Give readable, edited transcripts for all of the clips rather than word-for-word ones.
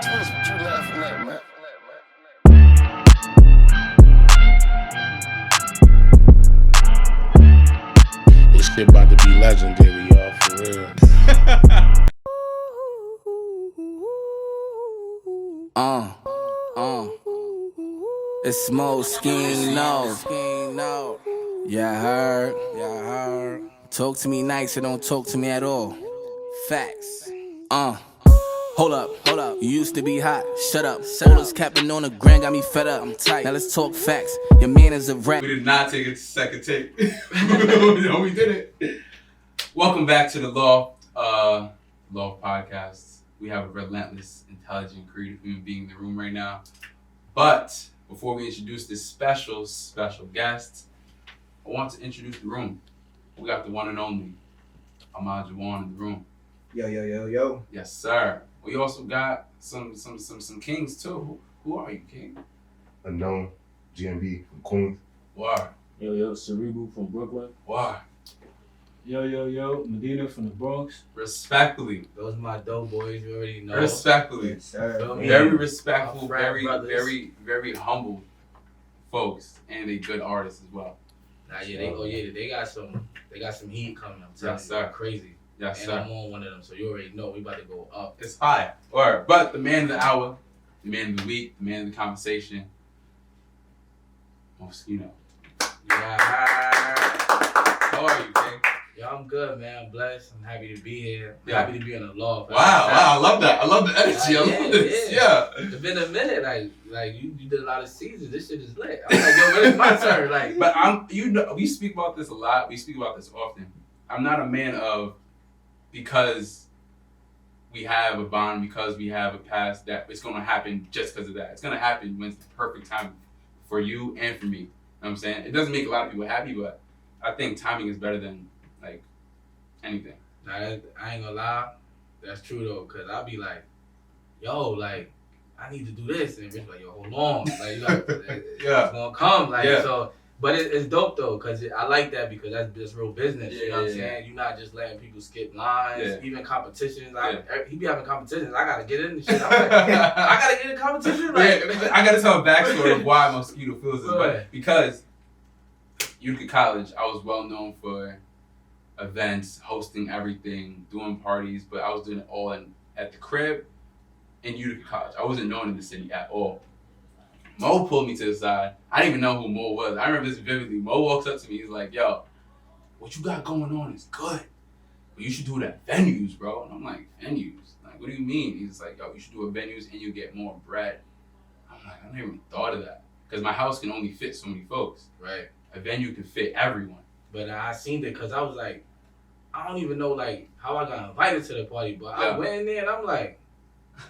What you laughing at, man? This shit about to be legendary, y'all, for real. It's Smoke Skin, no. Yeah, I heard. Talk to me nice or don't talk to me at all. Facts. Hold up. You used to be hot. Shut up. All this capping on the ground got me fed up. I'm tight. Now let's talk facts. Your man is a rap. We did not take a second take. No, we didn't. Welcome back to the Loft podcast. We have a relentless, intelligent, creative human being in the room right now. But before we introduce this special guest, I want to introduce the room. We got the one and only Ahmad Jawan in the room. Yo. Yes, sir. We also got some kings too. Who are you, king? Unknown, GMB from Queens. Why? Yo, Cerebral from Brooklyn. Why? Yo, Medina from the Bronx. Respectfully. Those my dope boys, you already know. Respectfully. Yes, sir. Very respectful, Our frat brothers. very humble folks, and they good artists as well. They got some heat coming. I'm telling Yes, you, sir. crazy. Yes, And sir. I'm on one of them, so you already know we about to go up. It's high. But the man of the hour, the man of the week, the man of the conversation, Mosquito. Yeah. How are you, king? Yo, I'm good, man. I'm blessed. I'm happy to be here. I'm Yeah. happy to be on the Loft. Wow, I love that. I love the energy. I love this. Yeah. It's been a minute. Like you did a lot of seasons. This shit is lit. I'm like, yo, when it's my turn? Like, But we speak about this a lot. We speak about this often. I'm not a man of because we have a bond, because we have a past, that it's going to happen just because of that. It's going to happen when it's the perfect time for you and for me. You know what I'm saying? It doesn't make a lot of people happy, but I think timing is better than, like, anything. nah, I ain't gonna lie. That's true, though, because I'll be like, yo, like, I need to do this. And Rich like, yo, hold on. Like, you got it's going to come. Like, Yeah. so. But it's dope, though, because I like that because that's just real business. You know what I'm Yeah. saying? You're not just letting people skip lines, Yeah. even competitions. Yeah. He be having competitions. I got to get in the shit. I'm like, I got to get in competition? Like, I got to tell a backstory of why Mosquito feels this, Go but ahead. because Utica College, I was well known for events, hosting everything, doing parties, but I was doing it all at the crib in Utica College. I wasn't known in the city at all. Mo pulled me to the side. I didn't even know who Mo was. I remember this vividly. Mo walks up to me. He's like, yo, what you got going on is good, but you should do it at venues, bro. And I'm like, venues? Like, what do you mean? He's like, yo, you should do it at venues and you get more bread. I'm like, I never even thought of that. Because my house can only fit so many folks. right. A venue can fit everyone. But I seen it because I was like, I don't even know like how I got invited to the party, but Yeah. I went in there and I'm like,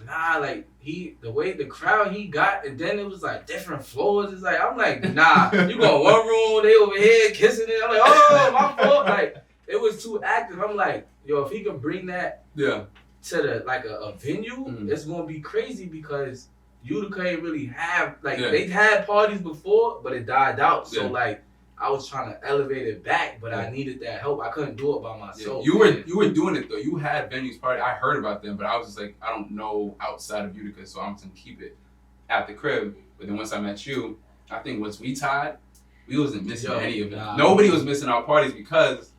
nah, like the way the crowd he got, and then it was like different floors. It's like I'm like, nah, you go in one room, they over here kissing it. I'm like, oh, my fault. Like it was too active. I'm like, yo, if he could bring that Yeah. to the like a venue, Mhm. it's gonna be crazy because Utica ain't really have like Yeah. they had parties before, but it died out. So Yeah. like I was trying to elevate it back, but I Yeah. needed that help. I couldn't do it by Yeah. myself. You were doing it though. You had venues party. I heard about them, but I was just like, I don't know outside of Utica, so I'm just gonna keep it at the crib. But then once I met you, I think once we tied, we wasn't missing Yo, any of them. nah. Nobody was missing our parties because,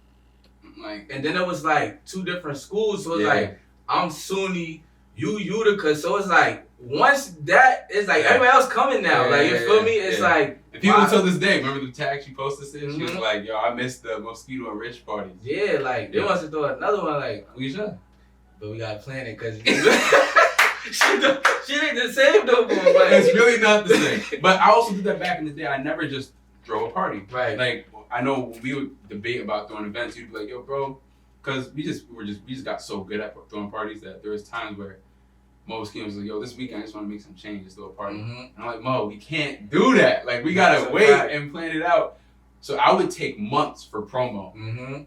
like, And then it was like two different schools, so it's Yeah. like I'm SUNY, you Utica, so it's like once that it's like Yeah. everybody else coming now. Yeah, like you yeah, feel yeah, me? It's yeah. like and people wow. till this day remember the tag she posted. She was Mhm. like, "Yo, I missed the Mosquito and Rich parties." yeah, like they Yeah. wants to throw another one, like, We should. but we gotta plan it because she ain't the same no more. But It's really not the same. But I also did that back in the day. I never just throw a party. right. Like, I know when we would debate about throwing events, you'd be like, yo, bro, because we just got so good at throwing parties that there was times where Mo was like, yo, this weekend I just want to make some change, just throw a party. Mhm. And I'm like, Mo, we can't do that. Like, we That's gotta a wait fact. and plan it out. So I would take months for promo Mhm.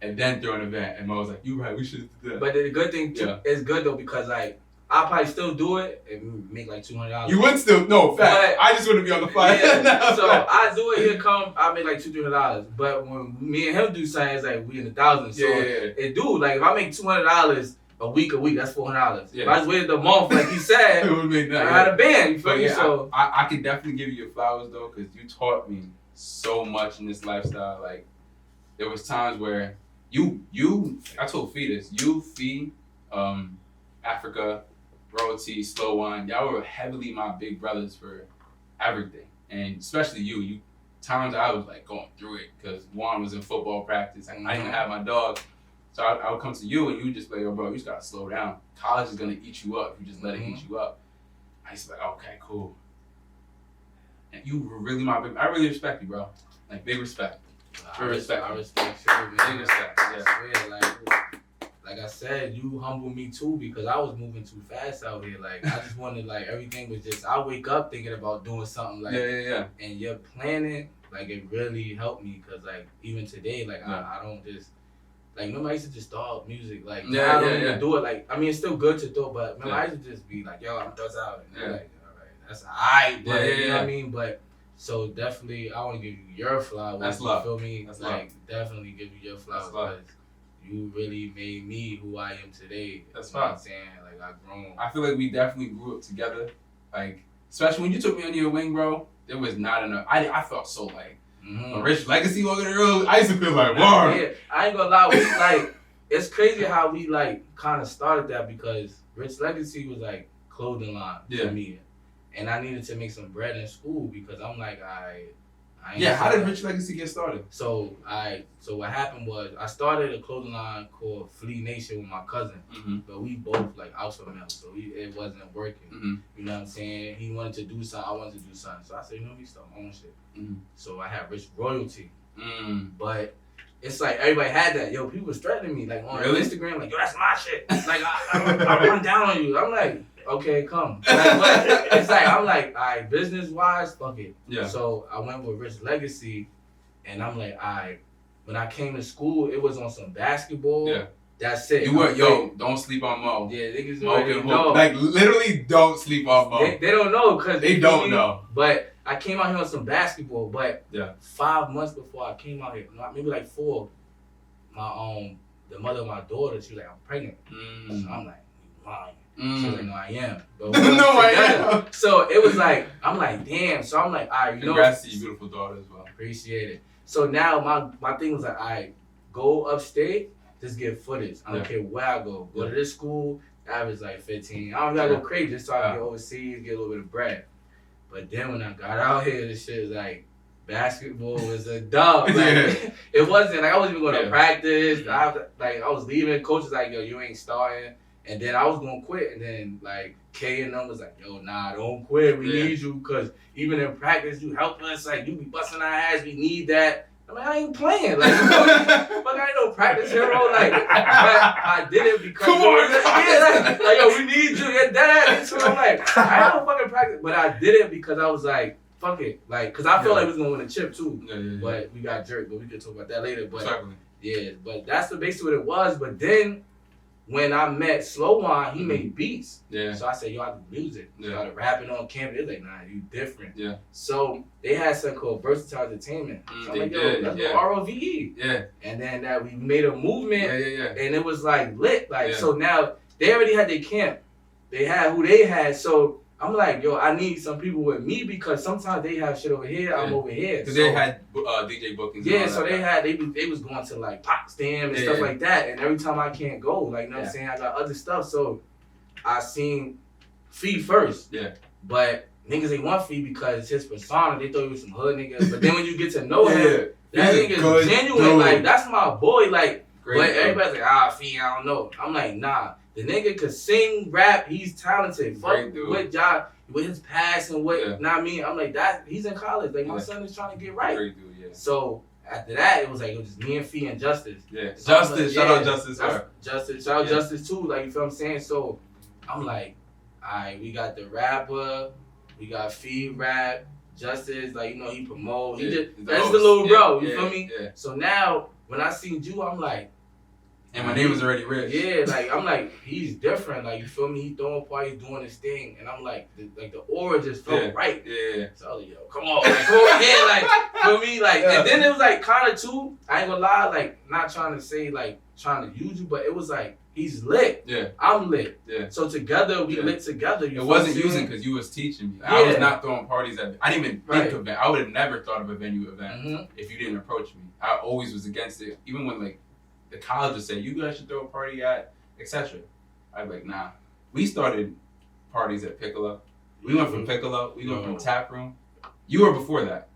and then throw an event. And Mo was like, you right, we should do that. But the good thing too, Yeah. it's good though because like I'll probably still do it and make like $200. You would still, no, fact. But- I just wouldn't be on the fly. Yeah, so I do it. Here come, I make like $200. But when me and him do something, it's like we in the thousands. So Yeah. it do like if I make $200 a week, that's $400. Yeah. If I just waited a month, like he said, It would've been I nice. had a band. You feel But me? yeah, So I can definitely give you your flowers though, because you taught me so much in this lifestyle. Like there was times where I told Fee this, Fee, Africa, Royalty, Slow Wine, y'all were heavily my big brothers for everything, and especially you. Times I was like going through it because Juan was in football practice. I didn't have my dog. So I would come to you and you would just be like, yo, bro, you just gotta slow down. College is gonna eat you up if you just let it eat you up. I used to be like, okay, cool. And you were really my big, I really respect you, bro. Like, big respect. I respect you, man. Big respect, yeah. I swear, like I said, you humbled me too because I was moving too fast out here. Like, I just wanted, like, everything was just, I wake up thinking about doing something, like, Yeah. and your planning, like, it really helped me because, like, even today, like, I don't just, like, remember I used to just throw music, like, now I don't even do it, like, I mean, it's still good to throw, but remember I used to just be like, yo, I'm throws out, and like, all right, that's alright, but, you know what I mean, but, so definitely, I want to give you your flowers, That's love. You feel me? That's like, love. definitely give you your flowers, because you really made me who I am today. That's you know fine. what I'm saying? Like, I've grown. I feel like we definitely grew up together. Like, especially when you took me under your wing, bro, there was not enough. I felt so, like, a rich legacy walking in the room. I used to feel like, wow. Yeah, I ain't gonna lie, we, like, it's crazy how we, like, kind of started that because Rich Legacy was, like, clothing line for me. And I needed to make some bread in school because I'm like, I ain't how did Rich Legacy get started? So what happened was I started a clothing line called Flea Nation with my cousin, but we both like alpha male, so it wasn't working. You know what I'm saying? He wanted to do something, I wanted to do something, so I said, you know, we start my own shit. So I had Rich Royalty, but it's like everybody had that. Yo, people was threatening me like on Instagram, like, yo, that's my shit. Like I run down on you. I'm like, okay, come. Like, but it's like I'm like, all right, business wise, fuck it. Yeah. So I went with Rich Legacy, and I'm like, all right. When I came to school, it was on some basketball. Yeah. That's it. You were, yo, don't sleep on Mo. Yeah, niggas Mo already can know. like literally don't sleep on Mo. They don't know because they don't know. But I came out here on some basketball. But 5 months before I came out here, maybe like 4, the mother of my daughter, she was like, I'm pregnant. So I'm like, you lying. She was like, no, I am. But no, I am. So it was like, I'm like, damn. So I'm like, all right, you know. Congrats to your beautiful daughter as well. Appreciate it. So now my thing was like, all right, go upstate, just get footage. I don't care where I go. Go to this school, average like 15. I don't gotta go crazy, just so I can get overseas, get a little bit of bread. But then when I got out here, this shit was like, basketball was a dub. Like, it wasn't, like, I wasn't even going to practice. I was leaving. Coach was like, yo, you ain't starting. And then I was going to quit. And then, like, K and them was like, yo, nah, don't quit. We need you. Because even in practice, you help us. Like, you be busting our ass. We need that. I mean, I ain't playing. Like, fuck, I ain't no practice hero. Like, but I did it because. Come on, like, yo, we need you. Your dad. So I'm like, I ain't no fucking practice. But I did it because I was like, fuck it. Like, because I felt like we was going to win a chip, too. But we got jerked. But we could talk about that later. But, but that's basically what it was. But then, when I met Slow Wine, he made beats. So I said, yo, I do music. Started rapping on campus. They was like, nah, you different. So they had something called Versatile Entertainment. So I'm like, yo, let's go ROVE. And then that we made a movement. And it was like lit. Like, so now they already had their camp. They had who they had. So I'm like, yo, I need some people with me because sometimes they have shit over here, I'm over here. Because they had DJ bookings. Yeah, so they was going to like Potsdam and stuff like that. And every time I can't go, like, you know what I'm saying? I got other stuff. So I seen Fee first. But niggas ain't want Fee because his persona, they thought he was some hood niggas. But then when you get to know him, that nigga's genuine. Dude. Like, that's my boy. Like, but everybody's like, Fee, I don't know. I'm like, nah. The nigga could sing, rap, he's talented. Fuck with y'all, with his past and what, know what I mean? I'm like, that he's in college. Like, my son is trying to get right. So after that, it was like, it was just me and Fee and Justice. So Justice, like, shout out Justice. Justice, shout out Justice too. Like, you feel what I'm saying? So I'm like, alright, we got the rapper, we got Fee rap, Justice, like, you know, he promote. That's the little bro, you feel me? So now, when I seen you, I'm like, And my name was already Rich. Yeah, like I'm like, he's different. Like, you feel me? He throwing parties, doing his thing, and I'm like, the aura just felt right. Yeah. So I was like, yo, come on, like, for me, like, and then it was like kind of too. I ain't gonna lie, like, not trying to say like trying to use you, but it was like he's lit. Yeah. I'm lit. Yeah. So together we lit together. It wasn't using because you was teaching me. I was not throwing parties at. I didn't even think of it. I would have never thought of a venue event if you didn't approach me. I always was against it, even when like the college would say you guys should throw a party at etc. I'd be like, nah. We started parties at Piccolo. We went from Piccolo. We went from Tap Room. You were before that,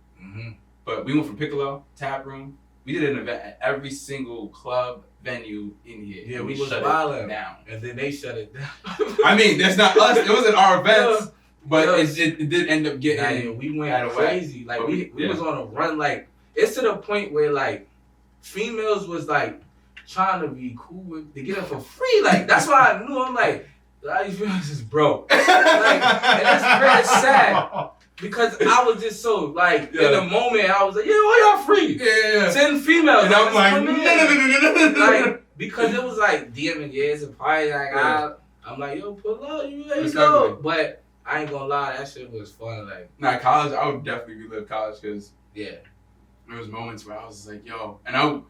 but we went from Piccolo, Tap Room. We did an event at every single club venue in here. Yeah, we was shut violent it down, and then they shut it down. I mean, that's not us. It wasn't our events, but it did end up getting. We went crazy. Like we was on a run. Like it's to the point where like females was like trying to be cool to get it for free. Like that's why I knew. I'm like, a lot of these females is broke. Like, and that's very sad. Because I was just so like in the moment I was like, yeah, why y'all free? Yeah. 10 females. And I'm like, no. Like because it was like DMing, it's a party. Like I'm like, yo, pull up, you ready to go? But I ain't gonna lie, that shit was fun. Like, nah, college, I would definitely relive college because there was moments where I was like, yo, and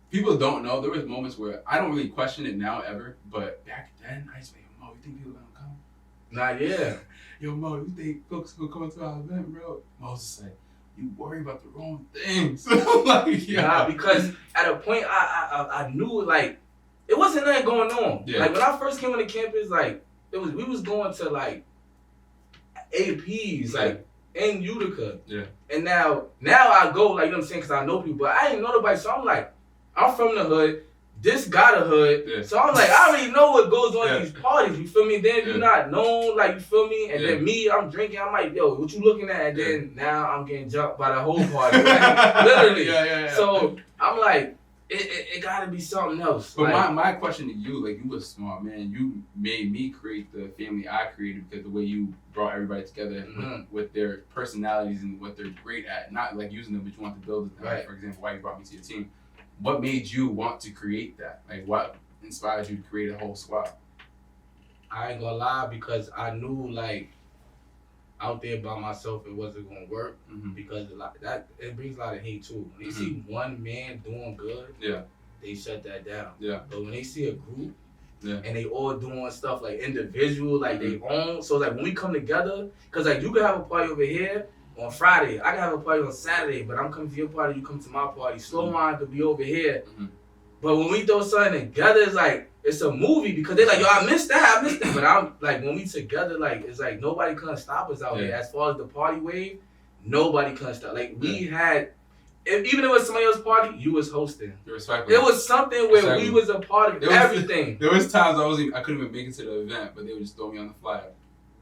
people don't know, there was moments where I don't really question it now ever, but back then I used to be like, Mo, you think people gonna come? Nah, Yo, Mo, you think folks gonna come to our event, bro? Mo was just like, you worry about the wrong things. Like, Nah, because at a point I knew like it wasn't nothing going on. Yeah. Like when I first came on the campus, like we was going to like APs, like in Utica. Yeah. And now I go, like, you know what I'm saying, because I know people, but I ain't know nobody, so I'm like, I'm from the hood. This got a hood. Yeah. So I'm like, I already know what goes on at these parties, you feel me? Then you're not known, like, you feel me? And then me, I'm drinking, I'm like, yo, what you looking at? And then now I'm getting jumped by the whole party. Like, literally. So I'm like, it gotta be something else. But like, my question to you, like, you was smart, man. You made me create the family I created because the way you brought everybody together with their personalities and what they're great at. Not like using them, but you want to build them. Like, for example, why you brought me to your team. What made you want to create that? Like, what inspired you to create a whole squad? I ain't gonna lie, because I knew, like, out there by myself it wasn't gonna work, because that it brings a lot of hate too. When they see one man doing good, they shut that down. But when they see a group and they all doing stuff like individual, like they own, so like when we come together, because like you can have a party over here on Friday, I can have a party on Saturday, but I'm coming to your party, you come to my party. Slow Mind could be over here. But when we throw something together, it's like, it's a movie, because they're like, yo, I missed that. But I'm like, when we together, like, it's like nobody couldn't stop us out here. As far as the party wave, nobody couldn't stop. Like, we had, even if it was somebody else's party, you was hosting. It was something where we was a part of everything. There was times I couldn't even make it to the event, but they would just throw me on the flyer.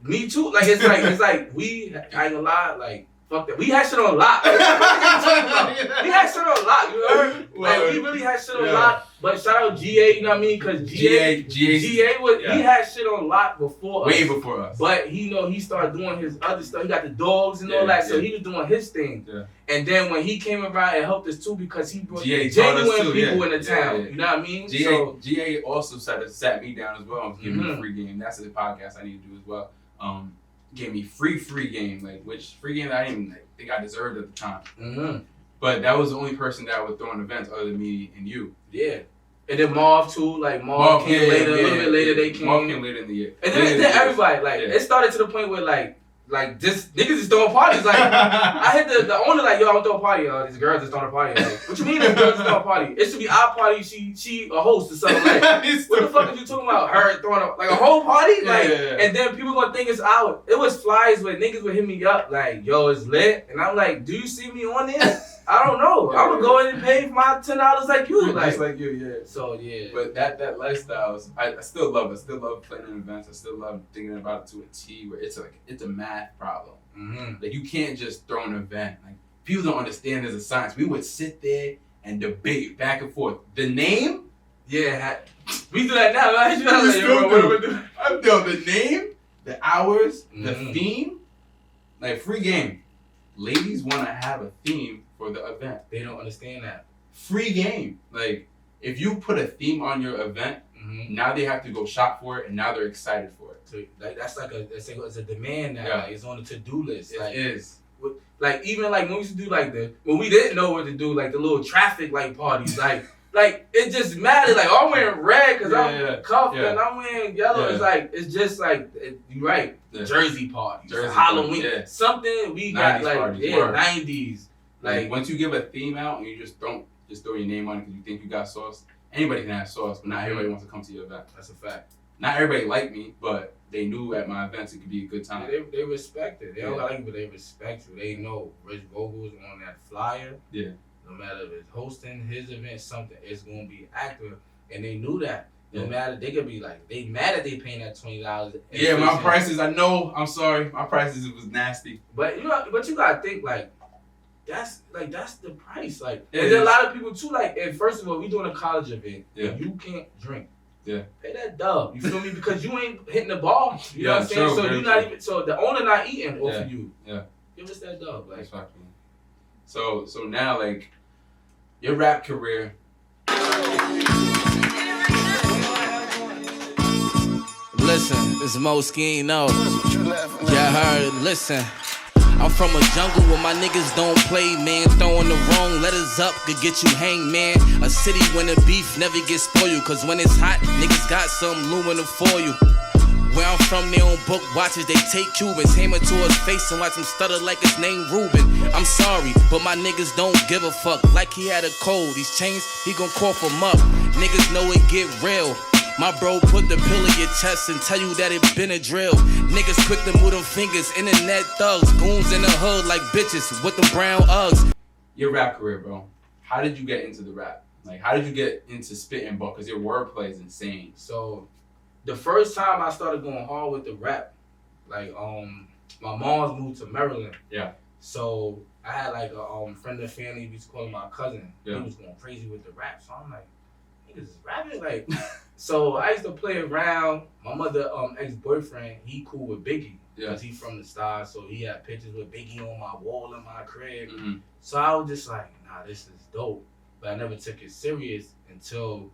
Me too. Like, it's like we, I ain't gonna lie, like, fuck that. We had shit on lock. We had shit on lock, you heard? Like, we really had shit on lock. But shout out GA, you know what I mean? Because GA was, he had shit on lock before us. Way before us. But he started doing his other stuff. He got the dogs and all that, so he was doing his thing. And then when he came around, it helped us too, because he brought genuine people in the town. You know what I mean? GA also sat me down as well and gave me a free game. That's the podcast I need to do as well. Gave me free game, like, which free game that I didn't even think I deserved at the time. But that was the only person that would throw in events other than me and you. Yeah. And then Marv too, like Marv came later, a little bit later they came. Marv came later in the year. And then everybody, like, it started to the point where like just niggas is throwing parties. Like, I hit the owner like, yo, I'm throw a party. These girls just throwing a party. Like, what you mean these girls just throwing a party? It should be our party. She a host or something. Like, what the fuck are you talking about? Her throwing a whole party? Like, and then people gonna think it's ours. It was flyers where niggas would hit me up like, yo, it's lit. And I'm like, do you see me on there? I don't know. I'm gonna go in and pay my $10 like you. Like, just like you, So But that lifestyle, I still love it. I still love playing in events. I still love thinking about it to a T, where it's a math problem. Like, you can't just throw an event. Like, people don't understand there's a science. We would sit there and debate back and forth. The name? Yeah. We do that now, right? I'm doing the name, the hours, the theme. Like, free game. Ladies want to have a theme for the event. They don't understand that. Free game. Like, if you put a theme on your event, now they have to go shop for it, and now they're excited for it. So, like that's like it's a demand now. Yeah. Like, it's on the to-do list. It like, is. Like even like when we used to do like when we didn't know what to do, like the little traffic light parties, like it just mattered. Like I'm wearing red because I'm cuffed and I'm wearing yellow. Yeah. It's just like you're right. Yeah. Jersey parties, Halloween, something we got like parties, 90s. Like once you give a theme out and you just don't throw your name on it because you think you got sauce. Anybody can have sauce, but not everybody wants to come to your event. That's a fact. Not everybody like me, but they knew at my events it could be a good time. Yeah, they respect it. They don't like it, but they respect you. They know Rich Vogel's on that flyer. Yeah. No matter if it's hosting his event, something, it's going to be active. And they knew that. No matter, they could be like, they mad that they paying that $20. Yeah, my prices, I know, I'm sorry. My prices, it was nasty. But you got to think, like, that's the price. Like, and there's a lot of people, too, like, and first of all, we doing a college event. Yeah. And you can't drink. Yeah. Pay that dub. You feel me? Because you ain't hitting the ball. You know what I'm saying? So you not even, so the owner not eating off of you. Yeah. Give us that dub. Like, exactly. So now, like, your rap career. Listen, it's Mo Schino. Yeah, heard. Listen. I'm from a jungle where my niggas don't play, man. Throwing the wrong letters up could get you hanged, man. A city when the beef never gets spoiled, cause when it's hot, niggas got some aluminum foil. Where I'm from, they don't book watches, they take Cubans. Hammer to his face and watch him stutter like his name Ruben. I'm sorry, but my niggas don't give a fuck. Like he had a cold, these chains, he gon' cough them up. Niggas know it get real. My bro put the pill in your chest and tell you that it been a drill. Niggas quick to move them fingers, internet thugs, goons in the hood like bitches with them brown Uggs. Your rap career, bro. How did you get into the rap? Like, how did you get into spitting, bro? Because your wordplay is insane. So, the first time I started going hard with the rap, like, my mom's moved to Maryland. Yeah. So, I had like a friend of the family, we used to call him my cousin. Yeah. He was going crazy with the rap. So, I'm like, niggas is rapping? Like, so I used to play around. My mother, ex-boyfriend, he cool with Biggie. Because he from the stars, so he had pictures with Biggie on my wall in my crib. Mm-hmm. So I was just like, nah, this is dope. But I never took it serious until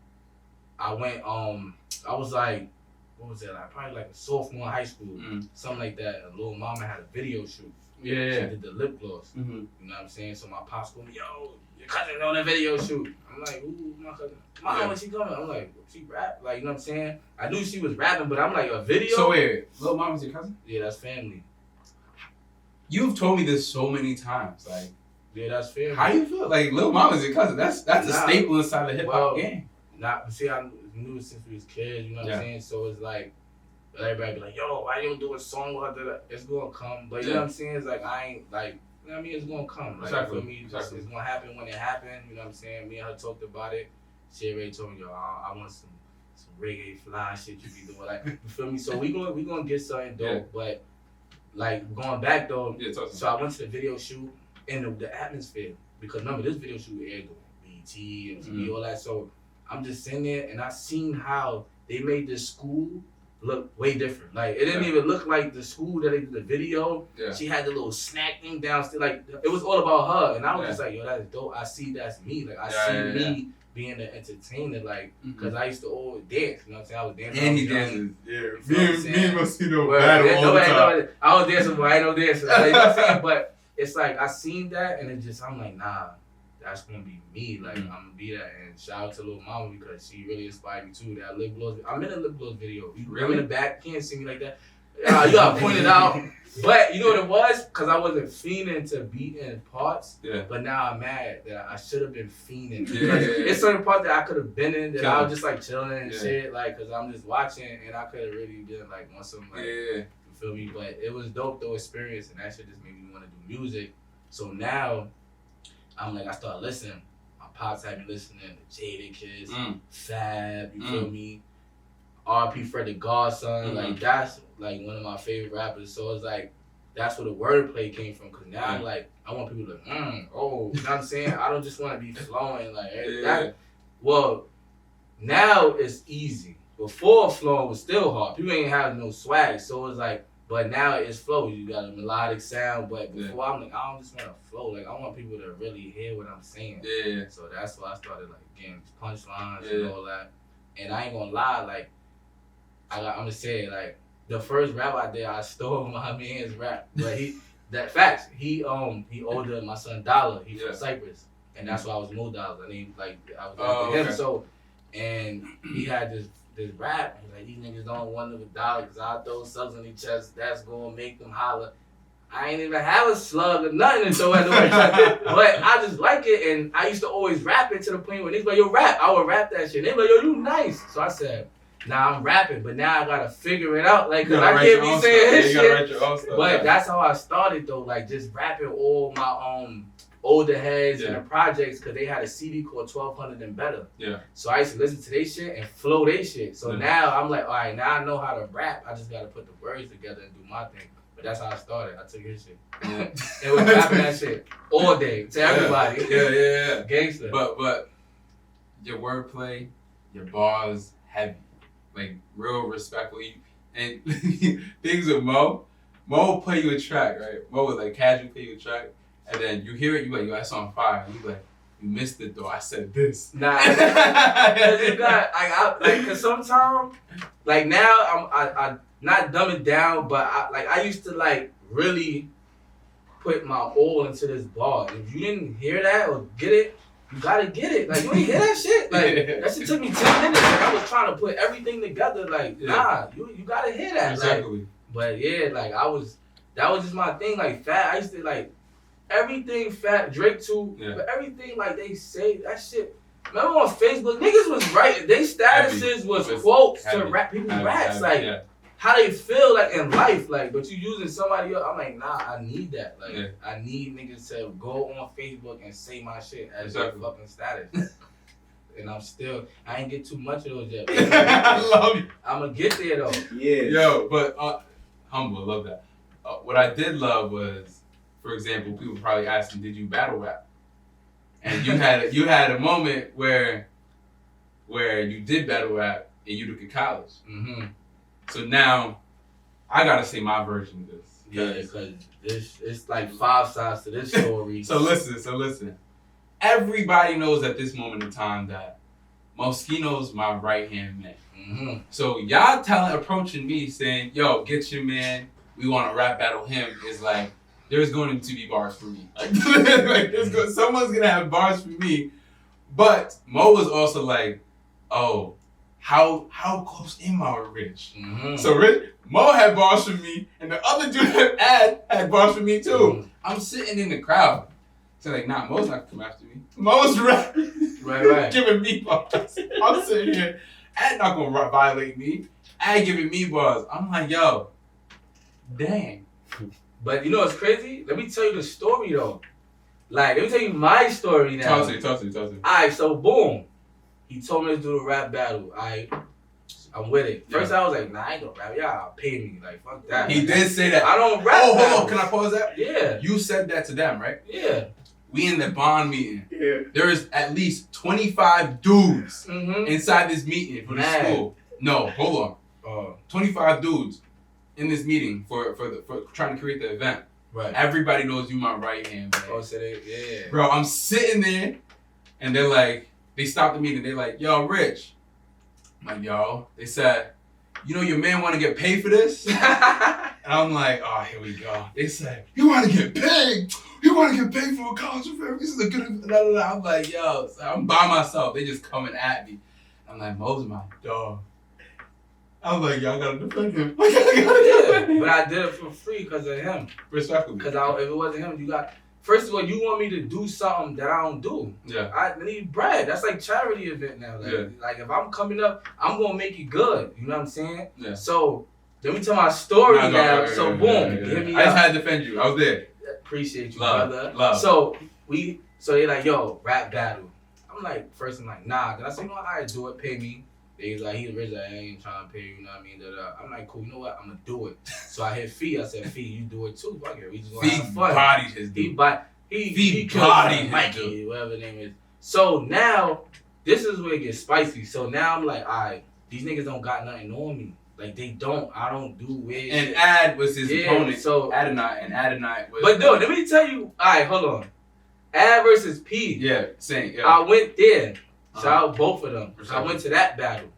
I went, I was like, what was that? Like, probably like a sophomore in high school, something like that. And Lil Mama had a video shoot. Yeah. She did the lip gloss. Mm-hmm. You know what I'm saying? So my pops called me, yo, your cousin on the video shoot. I'm like, ooh, my cousin. Mom, when she coming? I'm like, she rap? Like, you know what I'm saying? I knew she was rapping, but I'm like, a video? So wait, Lil Mama's your cousin? Yeah, that's family. You've told me this so many times, like. Yeah, that's family. How you feel? Like, Lil Mama's your cousin. That's a staple inside the hip-hop game. See, I knew since we was kids, you know what I'm saying? So it's like, everybody be like, yo, why you don't do a song with her? It's gonna come. But you know what I'm saying? It's like, I ain't, like, you know what I mean? It's gonna come. Like, exactly. For me, exactly. It's gonna happen when it happens. You know what I'm saying? Me and her talked about it. She already told me, yo, I want some reggae fly shit you be doing. Like, you feel me? So we gonna get something dope. But, like, going back, though, so I went to the video shoot and the atmosphere. Because, remember, this video shoot aired on BT and TV, all that. So I'm just sitting there, and I seen how they made this school look way different. Like, it didn't even look like the school that they did the video. Yeah. She had the little snack thing downstairs. Like, it was all about her. And I was just like, yo, that's dope. I see that's me. Like, I see me being an entertainer. Like, because I used to always dance. You know what I'm saying? I was dancing. And he dances. Yeah. Me and Mosquito battle all the time. I was dancing, but I ain't no dancer. Like, you know what I'm saying? But it's like, I seen that, and it just, I'm like, nah. That's gonna be me. Like, I'm gonna be that. And shout out to Lil Mama because she really inspired me too. That lip gloss. I'm in a lip gloss video. You really? I'm in the back. You can't see me like that. You gotta point it out. But you know what it was? Because I wasn't fiending to be in parts. Yeah. But now I'm mad that I should have been fiending. Because it's certain parts that I could have been in that I was just like chilling and shit. Like, because I'm just watching and I could have really been like on some like, you feel me? But it was dope though experience and that shit just made me want to do music. So now, I'm like, I started listening. My pops had me listening to Jada Kiss, Fab, you feel me? R.P. Freddy Godson, like that's like one of my favorite rappers. So it's like, that's where the wordplay came from. Cause now like, I want people to, you know what I'm saying? I don't just want to be flowing like that. Well, now it's easy. Before flowing was still hard. People ain't have no swag. So it's like, But now it's flow. You got a melodic sound. But before I'm like, I don't just want to flow. Like I want people to really hear what I'm saying. Yeah. So that's why I started like getting punchlines and all that. And I ain't gonna lie, like I'm gonna say like the first rap I did, I stole my man's rap. But he older than my son Dollar. He from Cyprus, and that's why I was Mo Dollars. I mean, like I was after him. So, and he had this rap. He's like, these niggas don't want to dollar because I throw subs in their chest. That's gonna make them holler. I ain't even have a slug or nothing to throw at the but I just like it, and I used to always rap it to the point where niggas like, yo, rap. I would rap that shit. They like, yo, you nice. So I said, nah, I'm rapping, but now I gotta figure it out, like, cause I can't be saying his shit. But that's how I started though, like just rapping all my older heads and the projects, cause they had a CD called 1200 and Better. Yeah. So I used to listen to their shit and flow their shit. So now I'm like, all right, now I know how to rap. I just gotta put the words together and do my thing. But that's how I started. I took his shit. And was rapping that shit all day to everybody. Yeah. Gangster. But your wordplay, your bars heavy. Like real respectful. And things with Mo will play you a track, right? Mo would like casually play you a track, and then you hear it, you like, yo, that's on fire. And you like, you missed it though. I said this. Nah, cause you got cause sometimes, like now I not dumb it down, but I used to like really put my all into this bar. If you didn't hear that or get it, you gotta get it. Like, you ain't hear that shit? Like, that shit took me 10 minutes. Like, I was trying to put everything together. Like, nah, you gotta hear that. Exactly. Like, but yeah, like, that was just my thing. Like, Fat, I used to, like, everything Fat, Drake too, but everything, like, they say, that shit. Remember on Facebook, niggas was right. They statuses was quotes to rap people's raps. Like, how they feel like in life, like, but you using somebody else. I'm like, nah, I need that. Like, I need niggas to go on Facebook and say my shit as their fucking status. And I ain't get too much of those yet. I love you. I'm gonna get there though. Yeah. Yo, but humble, love that. What I did love was, for example, people probably asking, did you battle rap? And you had a moment where you did battle rap in Utica College. Mm-hmm. So now, I gotta say my version of this. Yeah, because it's like 5 sides to this story. So listen. Everybody knows at this moment in time that Moschino's my right-hand man. Mm-hmm. So y'all approaching me saying, yo, get your man, we want to rap battle him, is like, there's going to be bars for me. Like someone's gonna have bars for me. But Mo was also like, oh, how close am I with Rich? Mm-hmm. So Mo had bars for me, and the other dude had bars for me too. Mm-hmm. I'm sitting in the crowd. So like, nah, Mo's not gonna come after me. Mo's right. Giving me bars. I'm sitting here. Ad not gonna violate me. Ad giving me bars. I'm like, yo, dang. But you know what's crazy? Let me tell you the story though. Like, let me tell you my story now. Talk to me. Alright, so boom. He told me to do a rap battle. I'm with it. First I was like, nah, I ain't gonna rap. Y'all pay me. Like, fuck that. He did say that. I don't rap. Oh, hold on. Can I pause that? Yeah. You said that to them, right? Yeah. We in the bond meeting. Yeah. There is at least 25 dudes inside this meeting for the school. No, hold on. 25 dudes in this meeting for trying to create the event. Right. Everybody knows you my right hand, man. Oh, so yeah. Bro, I'm sitting there, and they're like, they stopped the meeting. They're like, yo, Rich. I'm like, yo. They said, you know your man want to get paid for this? And I'm like, oh, here we go. They said, you want to get paid? You want to get paid for a college affair? This is a good... I'm like, yo, so I'm by myself. They just coming at me. I'm like, Mo's my dog. I'm like, y'all gotta defend him. But I did it for free because of him. Respectfully. Because if it wasn't him, first of all, you want me to do something that I don't do. Yeah. I need bread. That's like charity event now. Like if I'm coming up, I'm gonna make it good. You know what I'm saying? Yeah. So let me tell my story now. So boom, give me. I just had to defend you. I was there. Appreciate you, brother. Love. So they like, yo, rap battle. I'm like, first I'm like, nah. Then I said, you know what? I do it. Pay me. He's like, he's rich, I ain't trying to pay you, you know what I mean? I'm like, cool, you know what? I'm going to do it. So I hit Fee. I said, Fee, you do it too. Fuck it. We just going to have fun. Bodied his dude. He bodied Mikey, whatever the name is. So now, this is where it gets spicy. So now I'm like, all right, these niggas don't got nothing on me. Like they don't. I don't do weird And shit. Ad was his opponent. So Adonai was. But no, let me tell you. All right, hold on. Ad versus P. Yeah, same. Yeah. I went there. Shout out both of them. Exactly. I went to that battle.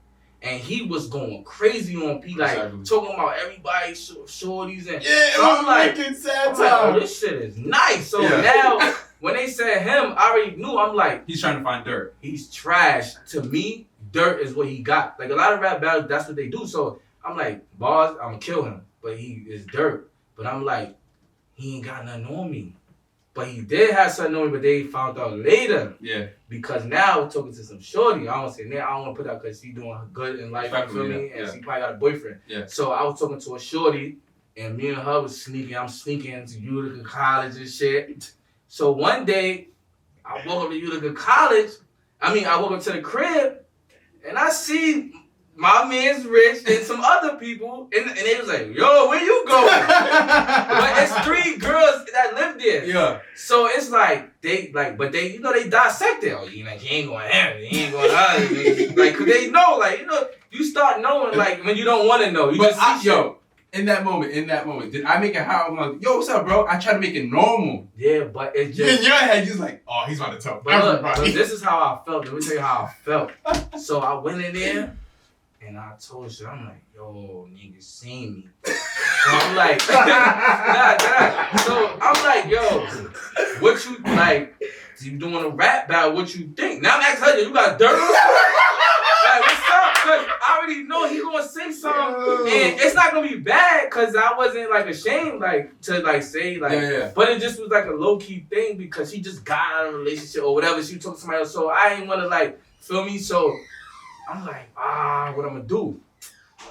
And he was going crazy on P, like talking about everybody, shorties, and Yeah, so I'm like, sad oh, this shit is nice. So now, when they said him, I already knew. I'm like, he's trying to find dirt. He's trash. To me, dirt is what he got. Like a lot of rap battles, that's what they do. So I'm like, bars, I'm gonna kill him, but he is dirt. But I'm like, he ain't got nothing on me. But he did have something on me, but they found out later. Yeah. Because now we're talking to some shorty. I don't say that. I don't want to put that because she's doing good in life. You feel me? And she probably got a boyfriend. Yeah. So I was talking to a shorty, and me and her was sneaking. I'm sneaking into Utica College and shit. So one day, I woke up to Utica College. I woke up to the crib, and I see my man's Rich and some other people, and they was like, yo, where you going? But it's 3 girls that live there. Yeah. So it's like, they dissect it. Oh, he ain't going here, he ain't going out. Like, cause they know, you start knowing, like, when you don't want to know. You just see in that moment, did I make it how I'm like, yo, what's up, bro? I try to make it normal. Yeah, but it's just... In your head, you're like, oh, he's about to tell everybody. Look, this is how I felt. Let me tell you how I felt. So I went in there, and I told her, I'm like, yo, niggas seen me. So I'm like, so I'm like, yo, what you, like, you doing a rap battle, what you think? Now I'm asking her, you got dirt on? Like, what's up? Because I already know he gonna say something, and it's not gonna be bad, because I wasn't, like, ashamed, like, to, like, say, like, but it just was, like, a low-key thing, because she just got out of a relationship or whatever, she took somebody else, so I ain't want to, like, feel me, so I'm like, what I'm gonna do?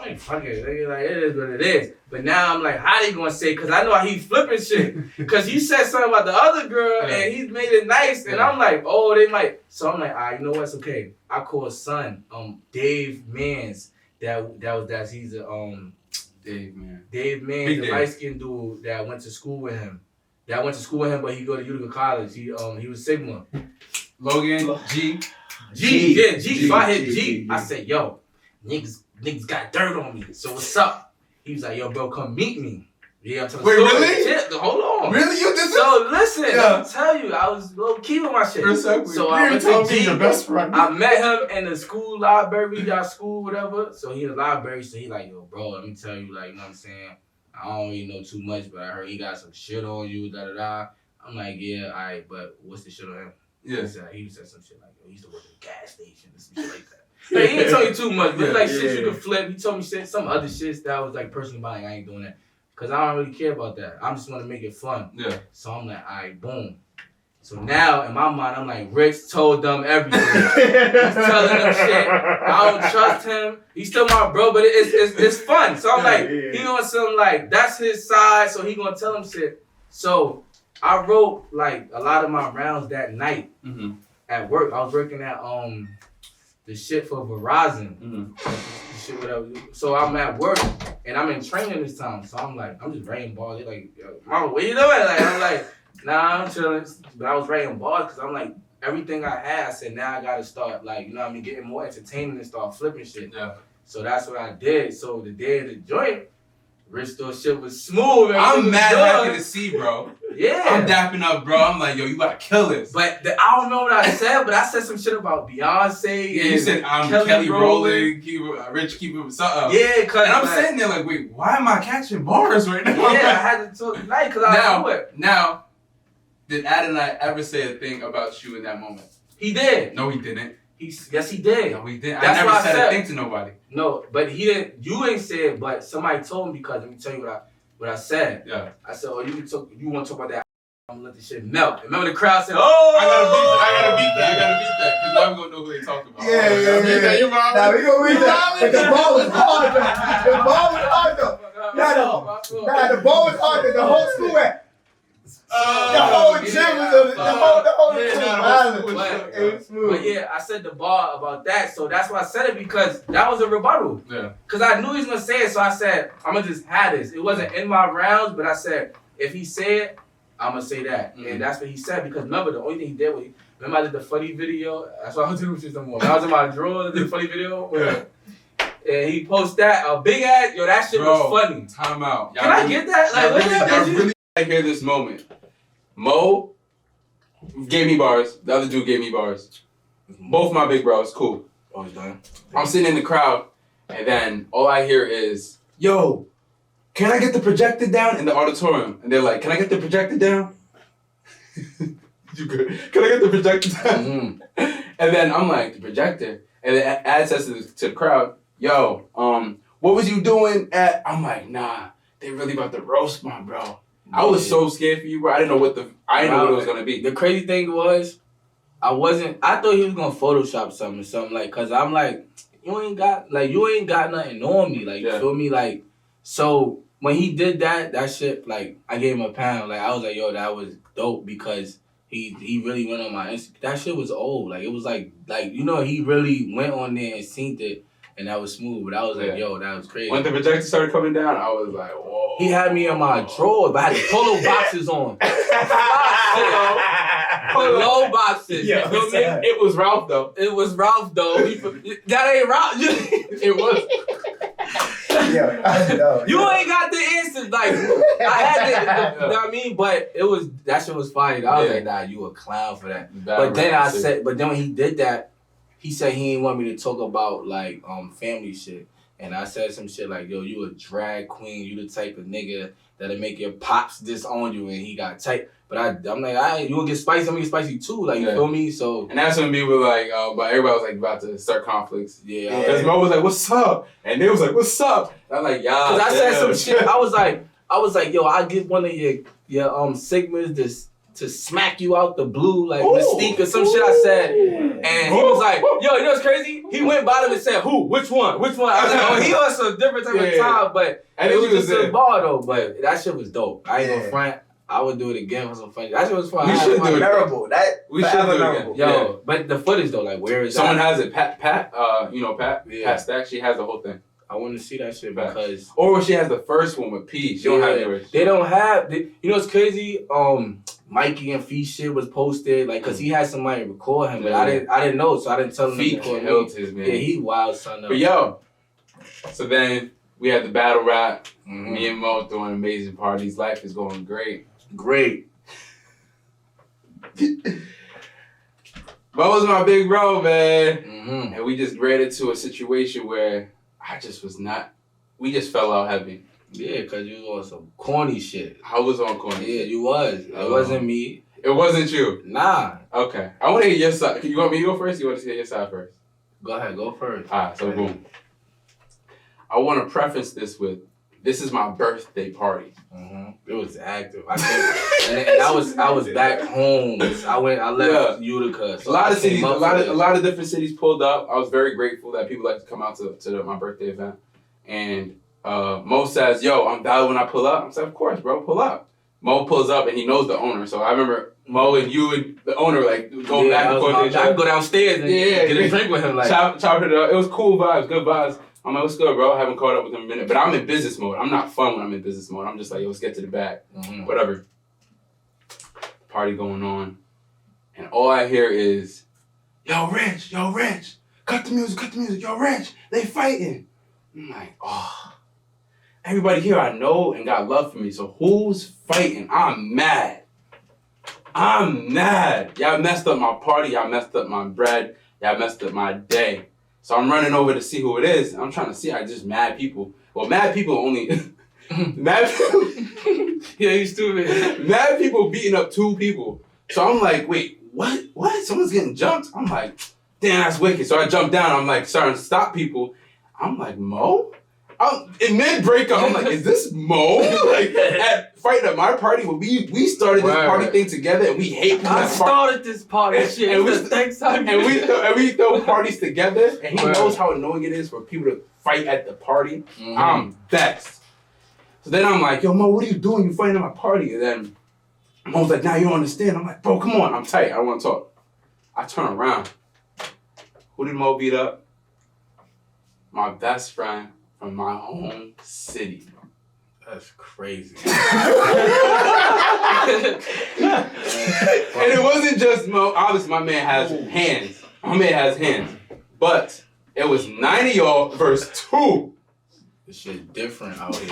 I ain't fuck it. Like, it is what it is. But now I'm like, how they gonna say? Because I know how he flipping shit. Because he said something about the other girl and he's made it nice. And I'm like, oh, they might. So I'm like, you know what's okay. I call his son, Dave Mans. He's a Dave Mans, the light skinned dude that went to school with him. But he go to Utica College. He was Sigma. Logan G. G. So I hit G. I said, yo, niggas got dirt on me. So what's up? He was like, yo, bro, come meet me. Yeah, I'm telling you. Wait, really? Shit, hold on. Really? You did this? So listen, let me tell you, I was low key with my shit. So I went to G. Your best friend. I met him in the school library, whatever. So he in the library, so he like, yo, bro, let me tell you, like, you know what I'm saying? I don't really know too much, but I heard he got some shit on you, da-da-da. I'm like, yeah, all right, but what's the shit on him? Yeah. He said some shit like, yo, he used to work at a gas station and some shit like that. Like, he didn't tell me too much, but shit you could flip. He told me shit, some other shit that was like personal about it. I ain't doing that. Because I don't really care about that. I'm just want to make it fun. Yeah. So I'm like, all right, boom. So now, in my mind, I'm like, Rich told them everything. He's telling them shit. I don't trust him. He's still my bro, but it's fun. So I'm like, he on some, like, that's his side, so he gonna tell them shit. So I wrote, like, a lot of my rounds that night at work. I was working at, the shit for Verizon. The shit, whatever. So I'm at work, and I'm in training this time. So I'm like, I'm just writing balls. They're like, yo, mama, what you doing? Like, I'm like, nah, I'm chilling. But I was writing balls because I'm like, everything I had, I said, now I got to start, like, you know what I mean, getting more entertaining and start flipping shit. Yeah. So that's what I did. So the day of the joint, Rich thought shit was smooth. I'm mad happy to see, bro. Yeah. I'm dapping up, bro. I'm like, yo, you gotta kill this. But I don't know what I said, but I said some shit about Beyonce. Yeah, you said I'm Kelly Rowland, Rich keep it something. Yeah, cause and I'm sitting there like, wait, why am I catching bars right now? Yeah, I had to talk tonight because I knew it. Now, did Adonai ever say a thing about you in that moment? He did. No, he didn't. Yes, he did. No, he didn't. I never said a thing to nobody. No, but he didn't. You ain't say it, but somebody told me because let me tell you what I said. Yeah. I said, oh, you want to talk about that? I'm gonna let the shit melt. And remember the crowd said, oh! I gotta beat that. Because now we're gonna know who they talking about. Yeah. You nah, we gonna beat that. But the ball was hard though. The ball was hard though. Nah, the ball was hard though. The whole school at. The whole gym was the whole gym was smooth. But yeah, I said the bar about that, so that's why I said it because that was a rebuttal. Yeah. Because I knew he was gonna say it, so I said I'm gonna just have this. It wasn't in my rounds, but I said if he said, I'm gonna say that, and that's what he said. Because remember, the only thing he did was remember I did the funny video. That's why I was doing shit no more. I was in my drawer, I did the funny video. And he posts that, a big ass, yo, that shit was funny. Time out. Can I get that? Like, look at that. Really hear this moment. Mo gave me bars. The other dude gave me bars. Both my big bros, cool. Oh, it's done. I'm sitting in the crowd, and then all I hear is, yo, can I get the projector down in the auditorium? And they're like, can I get the projector down? You good? Can I get the projector down? Mm-hmm. And then I'm like, the projector? And then Ad says to the crowd, yo, what was you doing at? I'm like, nah, they really about to roast my bro. I was so scared for you, bro. I didn't know what it was gonna be. The crazy thing was, I thought he was gonna Photoshop something like, cause I'm like, you ain't got nothing on me, like, you feel me, like, so when he did that shit, like, I gave him a pound, like, I was like, yo, that was dope, because he really went on my Instagram. That shit was old, like, it was like, you know, he really went on there and synced it, and that was smooth, but I was like, yo, that was crazy. When the projector started coming down, I was like, whoa. He had me in my drawers, but I had the polo boxes on. Polo boxes. Yeah, You feel me? It was Ralph though. It was Ralph though. That ain't Ralph. It was. Yeah, I know. You ain't got the answers. Like, I had you know what I mean? But that shit was fire. I was like, nah, you a clown for that. But then when he did that, he said he didn't want me to talk about like family shit. And I said some shit like, yo, you a drag queen, you the type of nigga that'll make your pops disown you, and he got tight. But I'm like, you gonna get spicy, I'm gonna get spicy too, like, you feel me? So. And that's when people were like, but everybody was like about to start conflicts. Yeah. Because Mo was like, what's up? And they was like, what's up? And I'm like, y'all. Cause I said some shit, I was like, yo, I'll get one of your Sigmas to smack you out the blue, like Mystique or some shit I said. And he was like, yo, you know what's crazy? He went by them and said, who? Which one? I was like, oh, he was a different type of time, but it was just a bar though. But that shit was dope. I ain't gonna front. I would do it again for some funny. That shit was fun. We should do it. Memorable. We should do it again. Yo, but the footage though, like, where is someone that? has it? Pat, Pat Stack, she has the whole thing. I want to see that shit because. Or she has the first one with P. She don't have yours. They don't have. You know what's crazy? Mikey and Fee shit was posted, like, cause he had somebody record him, but I didn't know, so I didn't tell him to record his man. Yeah, he wild son up. But yo, so then we had the battle rap. Mm-hmm. Me and Mo throwing amazing parties. Life is going great. Great. Mo was my big bro, man. Mm-hmm. And we just ran into a situation where we just fell out heavy. Yeah, cause you was on some corny shit. I was on corny. Yeah, you was. It wasn't me. It wasn't you. Nah. Okay. I want to hear your side. You want me to go first? You want to hear your side first? Go ahead. Go first. All right. So boom. I want to preface this with, this is my birthday party. Mm-hmm. It was active. And I was back home. I left Utica. So a lot of different cities pulled up. I was very grateful that people like to come out to my birthday event. And Mo says, yo, I'm valid when I pull up. I said, of course, bro, pull up. Mo pulls up and he knows the owner. So I remember Mo and you and the owner like going back and forth. I could go downstairs and get a drink with him. Like, chop it up. It was cool vibes, good vibes. I'm like, what's good, bro? I haven't caught up with him in a minute. But I'm in business mode. I'm not fun when I'm in business mode. I'm just like, yo, let's get to the bag. Mm-hmm. Whatever. Party going on. And all I hear is, yo, Rich, cut the music, yo, Rich, they fighting. I'm like, oh. Everybody here I know and got love for me. So who's fighting? I'm mad. Y'all messed up my party. Y'all messed up my bread. Y'all messed up my day. So I'm running over to see who it is. I'm trying to see. Just mad people. Well, mad people only. Mad people. Yeah, you stupid. Mad people beating up 2 people. So I'm like, wait, what? Someone's getting jumped? I'm like, damn, that's wicked. So I jump down. I'm like, starting to stop people. I'm like, Mo? In mid-breakup, I'm like, is this Mo? Like, fighting at my party, where we started this party thing together, and we hate people. I started this party shit. And we throw parties together, and he knows how annoying it is for people to fight at the party. Mm-hmm. I'm vexed. So then I'm like, yo, Mo, what are you doing? You fighting at my party? And then Mo's like, nah, you don't understand. I'm like, bro, come on. I'm tight. I don't want to talk. I turn around. Who did Mo beat up? My best friend from my home city. That's crazy. And it wasn't just Mo. Obviously, my man has hands. But It was 9 of y'all versus 2. This shit different out here.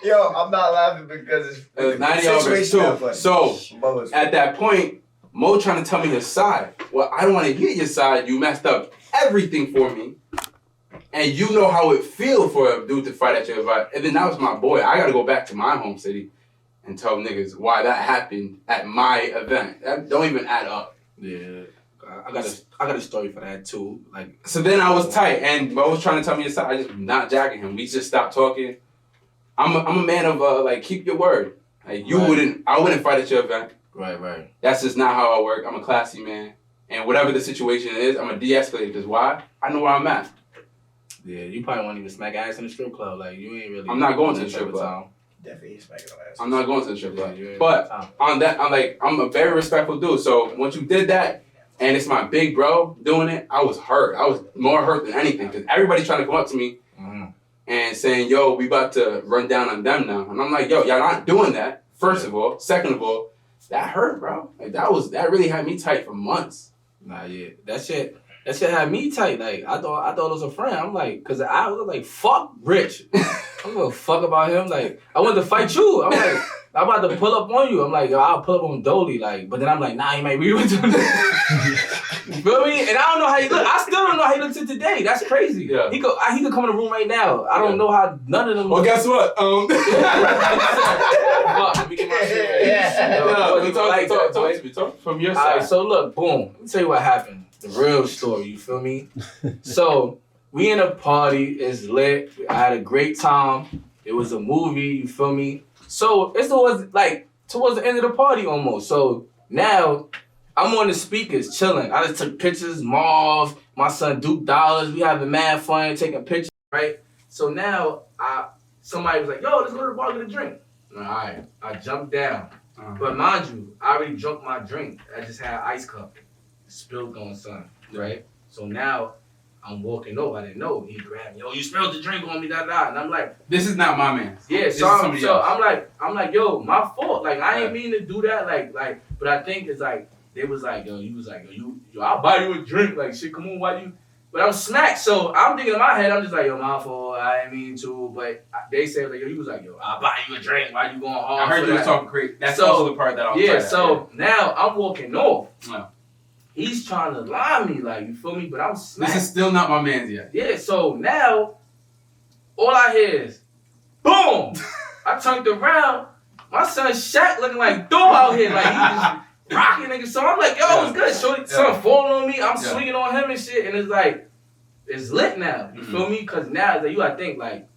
Yo, I'm not laughing because it's It was 9 of y'all versus 2. So at that point, Mo trying to tell me his side. Well, I don't want to hear your side. You messed up everything for me. And you know how it feels for a dude to fight at your event. And then that was my boy. I got to go back to my home city and tell niggas why that happened at my event. That don't even add up. Yeah. I got a story for that too. Like, so then I was tight, and Mo was trying to tell me his side. I just not jacking him. We just stopped talking. I'm a man of like keep your word. Like I wouldn't fight at your event. Right. That's just not how I work. I'm a classy man, and whatever the situation is, I'm a de-escalate. Because why? I know where I'm at. Yeah, you probably won't even smack ass in the strip club. Like you ain't really. I'm not going to the strip club. Definitely smacking on ass. I'm not going to the strip club. But on that, I'm a very respectful dude. So once you did that, and it's my big bro doing it, I was hurt. I was more hurt than anything because everybody's trying to come up to me and saying, yo, we about to run down on them now. And I'm like, yo, y'all not doing that, first of all. Second of all, that hurt, bro. Like that really had me tight for months. Nah, yeah. That shit had me tight. Like I thought it was a friend. I'm like, cause I was like, fuck Rich. I don't give a fuck about him. Like, I wanted to fight you. I'm like, I'm about to pull up on you. I'm like, yo, I'll pull up on Dolly. Like, but then I'm like, nah, he might be with you. You feel me? And I don't know how he look. I still don't know how he looks today. That's crazy. Yeah. He could come in the room right now. I don't know how none of them. Well, guess what? Fuck, let me get my shit. Talk from your All side. right, so look, boom. Let me tell you what happened. The real story, you feel me? So, we in a party, it's lit. I had a great time. It was a movie, you feel me? So, it's towards the end of the party almost. So, now, I'm on the speakers, chilling. I just took pictures, Marv, my son Duke Dollars. We having mad fun, taking pictures, right? So, now, somebody was like, yo, let's go to the bar, get a drink. All right, I jumped down. But mind you, I already drunk my drink. I just had an ice cup. Spilled on son, right? So now I'm walking over. I didn't know. He grabbed me. Yo, you spilled the drink on me, da. And I'm like, this is not my man. Yeah, so I'm like, yo, my fault. Like I ain't mean to do that. Like, but I think it's like they was like, yo, you was like, yo, I'll buy you a drink. Like shit, come on, why do you? But I'm smacked. So I'm thinking in my head, I'm just like, yo, my fault. I ain't mean to. But they said like, yo, you was like, yo, I'll buy you a drink. Why you going hard? I heard you was talking crazy. That's also the part that I was. Yeah. So now I'm walking off. Yeah. He's trying to lie me, like, you feel me? But I'm smacked. This is still not my man's yet. Yeah, so now, all I hear is, boom! I turned around, my son Shaq looking like Thor out here, like, he just rocking nigga. So I'm like, yo, it's good. So son falling on me, I'm swinging on him and shit, and it's like, it's lit now, you feel me? Because now, it's like, you gotta think, like,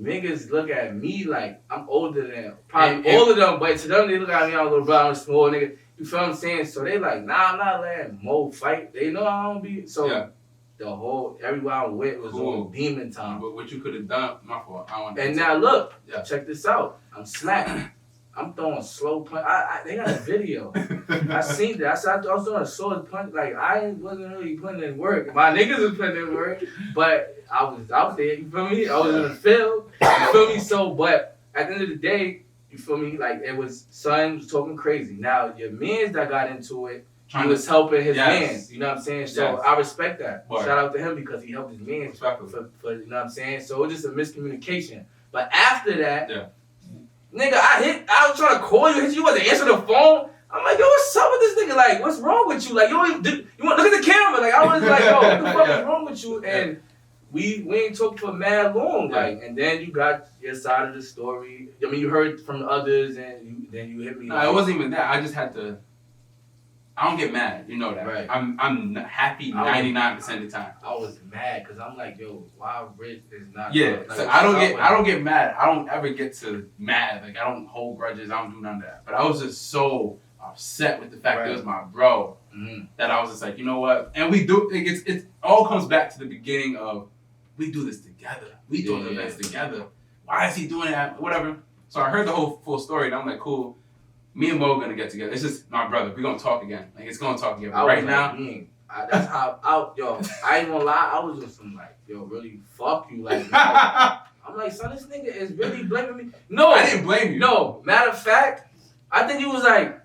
niggas look at me like I'm older than them. Probably older than them, but to them, they look at me, I'm a little brown, small nigga. You feel what I'm saying? So they like, nah, I'm not letting Mo fight. They know I don't be. So the whole, everywhere I went was on demon time. But what you could have done, my fault. I want. And now look, check this out. I'm smacked. I'm throwing slow punch. They got a video. I seen that. I was doing a slow punch. Like I wasn't really putting in work. My niggas was putting in work, but I was out there. You feel me? I was in the field. You feel me? So, but at the end of the day, you feel me? Like it was son was talking crazy. Now your mans that got into it, he was helping his mans. You know what I'm saying? So I respect that. Word. Shout out to him because he helped his mans for you know what I'm saying? So it was just a miscommunication. But after that, nigga, I was trying to call you, hit you, wasn't answer the phone. I'm like, yo, what's up with this nigga? Like, what's wrong with you? Like, you want look at the camera. Like, I was like, yo, what the fuck is wrong with you? And we ain't talked for mad long, like, and then you got your side of the story. I mean, you heard from the others, and then you hit me. No, it wasn't even that. I just had to. I don't get mad, you know that. Right. I'm happy 99% of the time. I was mad because I'm like, yo, why Rich is not? Yeah, like, so I don't get mad. I don't ever get to mad. Like I don't hold grudges. I don't do none of that. But I was just so upset with the fact that it was my bro that I was just like, you know what? And we do. It all comes back to the beginning of. We do this together. We doing the events together. Why is he doing that? Whatever. So I heard the whole full story, and I'm like, cool. Me and Mo are gonna get together. It's just my brother. We're gonna talk again. Like it's gonna talk again. But right now, that's how I ain't gonna lie. I was just like, yo, really fuck you. Like, I'm like, son, this nigga is really blaming me. No, I didn't blame you. No, matter of fact, I think he was like,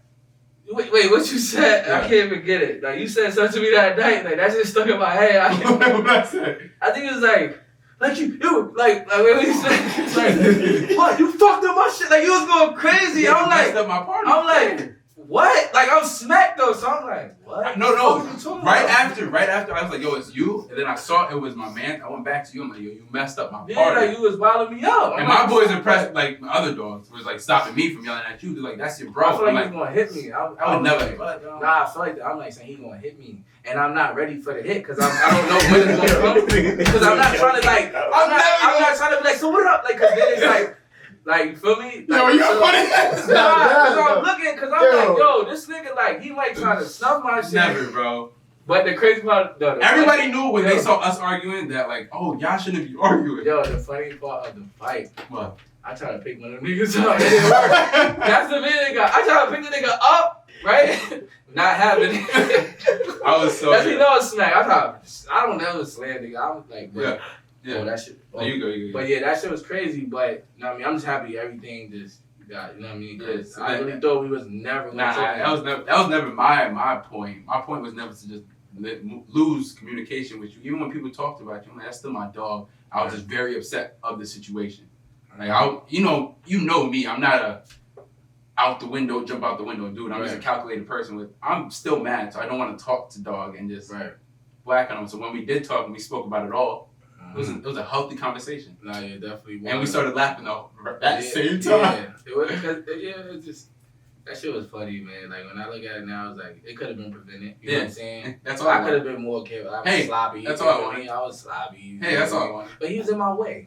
Wait, what you said? Yeah. I can't even get it. Like, you said something to me that night. Like, that just stuck in my head. What I said? I think it was like what you said? It's like, what? You fucked up my shit. Like, you was going crazy. Yeah, I'm you like, messed up my party. I'm like, what? Like, I'm smacked though. So I'm like, what? No. What you talking Right about? after, I was like, yo, it's you. And then I saw it was my man. I went back to you. I'm like, yo, you messed up my party. Yeah, like, you was wilding me out. And my boys impressed, like, my other dogs was, like, stopping me from yelling at you. They're like, that's your bro. I feel like I'm he was gonna hit me. I would was never. like, nah, I feel like that. I'm like saying he gonna hit me, and I'm not ready for the hit because I don't know when it's gonna come. Because I'm not trying to like, I'm not trying to be like, so what up? Like, cause then it's like, you feel me? Yo, Like, you got funny. Nah, cause I'm looking, cause I'm like, yo, this nigga like, he might try to snuff my shit. Never, bro. But the crazy part, Everybody knew when they saw us arguing that, like, oh, y'all shouldn't be arguing. Yo, the funny part of the fight. What? I tried to pick one of them niggas up. It didn't work. That's the nigga. I tried to pick the nigga up, right? Not having it. I was so. That's you know a smack. I don't never slam nigga. I was like, bro. Yeah. Oh, that shit. Oh, you go. But yeah, that shit was crazy. But you know what I mean, I'm just happy everything just got. You know what I mean? Because I really thought we was never gonna. That was never my point. My point was never to just lose communication with you. Even when people talked about you, I'm like, that's still my dog. I was just very upset of the situation. Like you know me. I'm not a jump out the window dude. I'm just a calculated person. I'm still mad, so I don't want to talk to dog and just black on him. So when we did talk and we spoke about it all, it was a healthy conversation. Nah, yeah, definitely. And we started laughing though at the same time. It was that shit was funny, man. Like when I look at it now, it's like it could have been prevented. You know what I'm saying? That's all I could have been more careful. I was sloppy. That's all I wanted. I was sloppy. Hey, that's all I wanted. But he was in my way.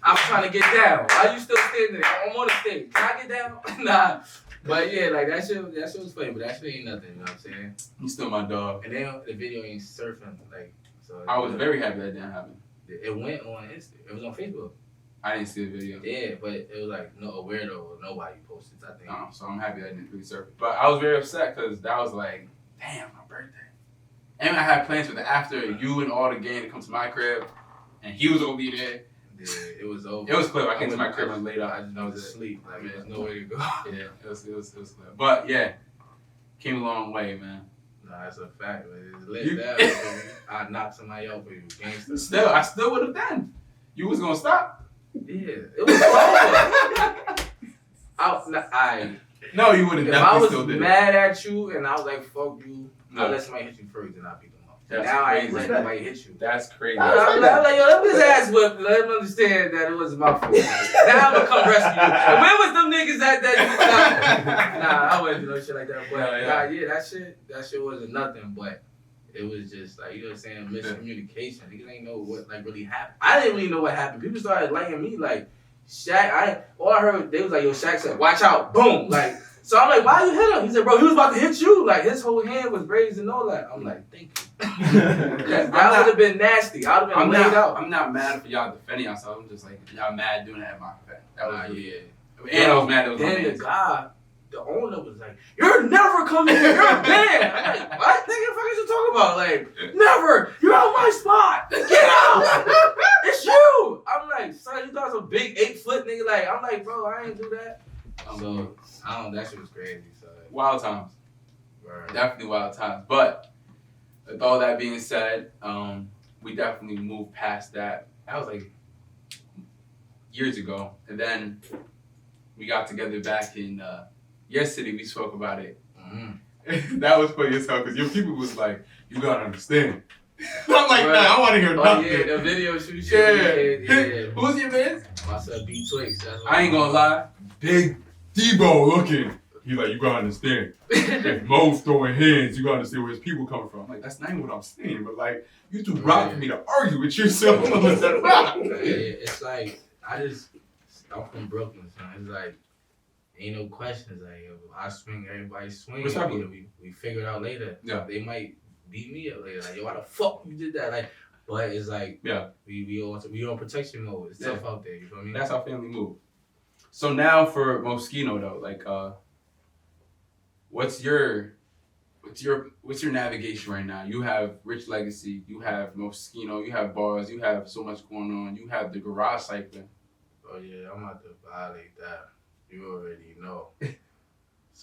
I'm trying to get down. Why you still standing there? I'm on the stage. Can I get down? Nah. But yeah, like that shit was funny, but that shit ain't nothing, you know what I'm saying? You still my dog. And then the video ain't surfing, like so. I was very happy that didn't happen. It went on Instagram. It was on Facebook. I didn't see the video. Yeah, but it was like a weirdo or nobody posted, I think. So I'm happy that didn't really surface. But I was very upset because that was like, damn, my birthday. And I had plans for the after you and all the gang to come to my crib, and he was gonna be there. Yeah, it was over. It was clear. I came to my crib and laid out. I just was asleep. Like there's no way to go. Yeah, it was clear. But yeah, came a long way, man. Nah, that's a fact. It's lit down. I knocked somebody out for you, gangster. I still would have done. You was gonna stop. Yeah, it was over. No, you would have definitely still did it. If I was mad at you and I was like, fuck you, I'll let somebody hit you first and I'll beat them up. Now I ain't letting nobody hit you. That's crazy. I'm like, yo, let his ass whip. Let him understand that it wasn't my fault. Now I'm gonna come rescue you. And where was them niggas at that? Nah, I wouldn't do no shit like that. But that shit wasn't nothing. But it was just like, you know what I'm saying, miscommunication. Niggas ain't know what like really happened. I didn't really know what happened. People started liking me like Shaq. All I heard they was like, yo, Shaq said, watch out, boom, like. So I'm like, why you hit him? He said, bro, he was about to hit you. Like his whole hand was raised and all that. I'm like, thank you. That would have been nasty. I would have been laid out. I'm not mad for y'all defending yourself. I'm just like, y'all mad doing that at my event. That was yeah. And I was mad. It was then the guy, the owner was like, you're never coming here. You're banned. I'm like, what? Nigga, the fuck is you talking about? Like, never. You're on my spot. Get out. It's you. I'm like, son, you thought I was a big 8-foot nigga. Like, I'm like, bro, I ain't do that. So, that shit was crazy. So wild times. Right. Definitely wild times. But with all that being said, we definitely moved past that. That was like years ago. And then we got together back in yesterday. We spoke about it. Mm-hmm. That was funny as hell because your people was like, you gotta understand. I'm like, nah, I want to hear nothing. Yeah, the video shoot. Yeah. Who's your man? I said B Twix. I ain't gonna lie. Big Debo looking. He's like, you gotta understand. If Mo's throwing hands, you gotta understand where his people coming from. I'm like, that's not even what I'm saying. But like, you too rock for me to argue with yourself. It's like, I'm from Brooklyn, so it's like, ain't no questions. Like, if I swing, everybody swing. We figure it out later. Yeah. They might beat me up later. Like, yo, why the fuck you did that? Like, but it's like, we on protection mode. It's tough out there. You feel me? That's how family move. So now for Moschino though, like, what's your navigation right now? You have Rich Legacy, you have Moschino, you have bars, you have so much going on. You have the garage cycling. Oh yeah, I'm about to violate that. You already know.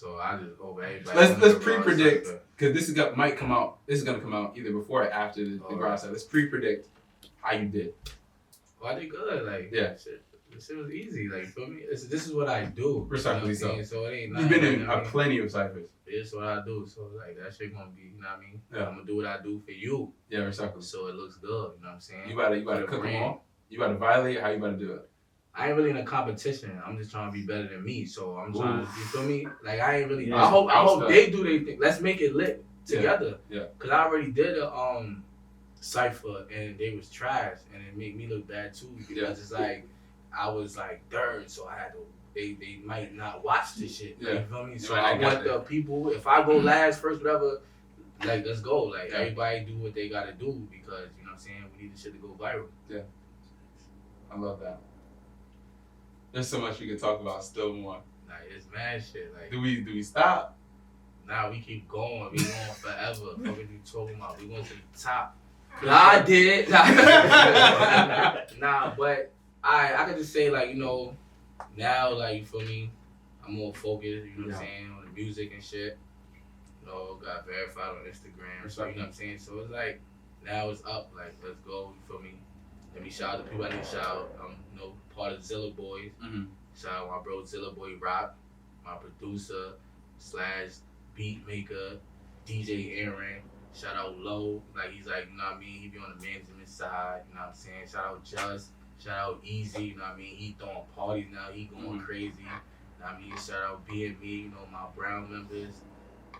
So I just hope everybody. Let's pre-predict because this might come out. This is gonna come out either before or after the garage sale. Let's pre-predict how you did. Well, I did good. Like shit was easy. Like for me, this is what I do. Respectfully so. So it ain't. You've been in plenty of ciphers. It's what I do. So like that shit gonna be. You know what I mean? Yeah. I'm gonna do what I do for you. Yeah, respectfully. So it looks good. You know what I'm saying? You gotta cook them all. You gotta violate. How you gotta do it? I ain't really in a competition. I'm just trying to be better than me. So I'm trying to, you feel me? Like I ain't really. Yeah, I hope they do their thing. Let's make it lit together. Yeah. Cause I already did a cipher and they was trash and it made me look bad too because it's like I was like third, so I had to. They might not watch this shit. Yeah. You feel me? So I want the people. If I go last, first, whatever. Like let's go. Like everybody do what they gotta do because you know what I'm saying. We need the shit to go viral. Yeah. I love that. There's so much we could talk about. Still more. Like it's mad shit. Like do we stop? Nah, we keep going. We going forever. What are you talking about? We going to the top. Nah, I did. Nah, but I could just say like you know now like you feel me. I'm more focused. You know what I'm saying on the music and shit. You know, got verified on Instagram. So you know what I'm saying. So it's like now it's up. Like let's go. You feel me? Let me shout out the people I need to shout out. You know, part of Zilla Boys. Mm-hmm. Shout out my bro Zilla Boy Rock, my producer / beat maker, DJ Aaron. Shout out Low. Like he's like, you know what I mean? He be on the management side, you know what I'm saying? Shout out Just. Shout out Easy, you know what I mean? He throwing parties now, he going crazy. You know what I mean? Shout out B&Me, you know, my Brown members.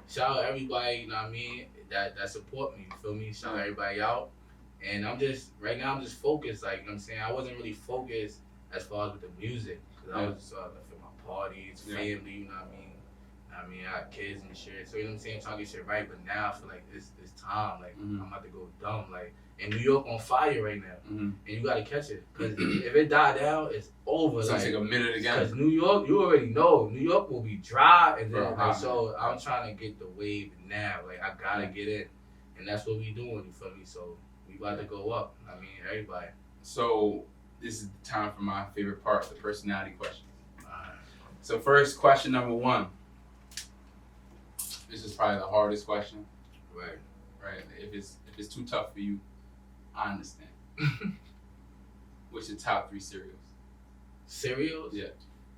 Shout out everybody, you know what I mean, that support me, you feel me? Shout out everybody out. And I'm just focused, like, you know what I'm saying? I wasn't really focused as far as with the music, because I was just for my parties, family, you know what I mean? I got kids and shit, so you know what I'm saying? I'm trying to get shit right, but now I feel like it's time, like, I'm about to go dumb, like, and New York on fire right now, and you gotta catch it, because if it die down, it's over. It's gonna take a minute again. Because New York, you already know, New York will be dry, and then, like, so I'm trying to get the wave now, like, I gotta get in, and that's what we doing, you feel me? So, we about to go up. I mean, everybody. So this is the time for my favorite part, the personality question. So first, question number 1. This is probably the hardest question. Right. If it's too tough for you, I understand. What's your top 3 cereals? Cereals? Yeah.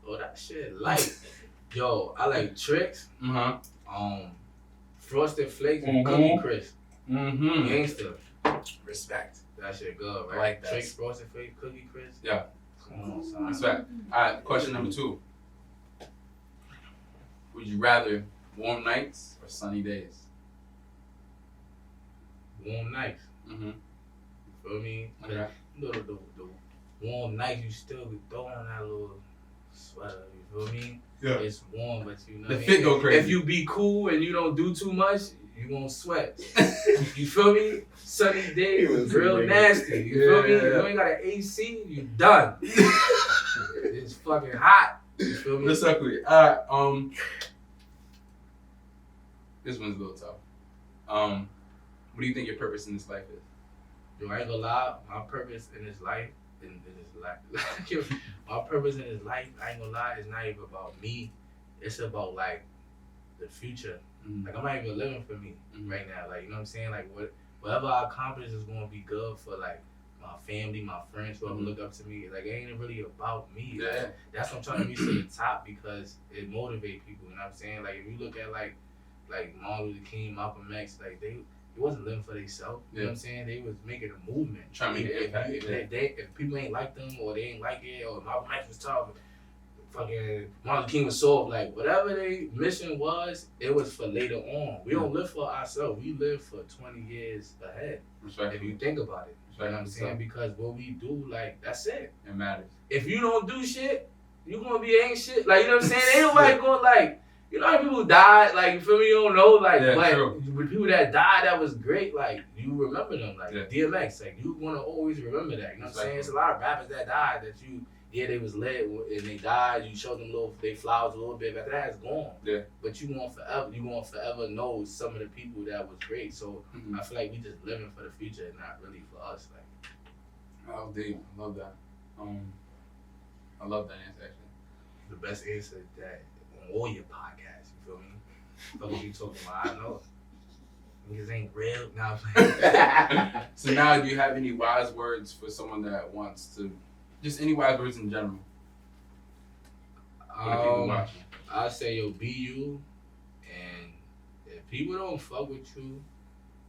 Oh, that shit light. Yo, I like Trix. Frosted Flakes and Cookie Crisp. Gangsta. Respect. That shit good, right? I like that. Trix, Frosted Flakes, Cookie Crisp. Yeah. Come on, son. Respect. Alright, question number 2. Would you rather warm nights or sunny days? Warm nights. You feel me? Okay. You know, the warm nights, you still be throwing on that little sweater. You feel me? Yeah. It's warm, but you know The what I fit mean? go crazy. If you be cool and you don't do too much, you won't sweat. You feel me? Sunny days is real nasty. You feel me? You ain't got an AC, you done. It's fucking hot. You feel me? Respectfully. Alright, this one's a little tough. What do you think your purpose in this life is? Yo, I ain't gonna lie, my purpose in this life, my purpose in this life, I ain't gonna lie, it's not even about me. It's about like the future. Like I'm not even living for me right now. Like you know what I'm saying? Like whatever I accomplish is gonna be good for like my family, my friends, whoever look up to me. Like it ain't really about me. Yeah. Like, that's what I'm trying to reach to the top because it motivates people. You know what I'm saying? Like if you look at like Martin Luther King, Malcolm X, like they wasn't living for themselves. You know what I'm saying? They was making a movement. Trying to make an impact. If people ain't like them or they ain't like it or Malcolm X was tough, fucking Martin Luther King was soft. Like whatever their mission was, it was for later on. We don't live for ourselves. We live for 20 years ahead. If you think about it. You know what I'm saying? Because what we do, like, that's it. It matters. If you don't do shit, you gonna be ain't shit. Like, you know what I'm saying? Ain't nobody going like, you know how people died, like, you feel me? You don't know, like, but with people that died, that was great, like, you remember them, like, DMX, like, you wanna always remember that, you know what I'm saying? It's a lot of rappers that died that they was lit and they died, you showed them they flowers a little bit, but that is gone. Yeah. But you gonna forever know some of the people that was great, so I feel like we just living for the future and not really for us, like. Oh, dude, I love that. I love that answer, actually. The best answer that on all your podcasts, you feel me? Fuck what you talking about? I know. Niggas ain't real. Nah, I'm playing. So now, do you have any wise words for someone that wants to, just any wise words in general? For the people watching. I say, yo, be you, and if people don't fuck with you,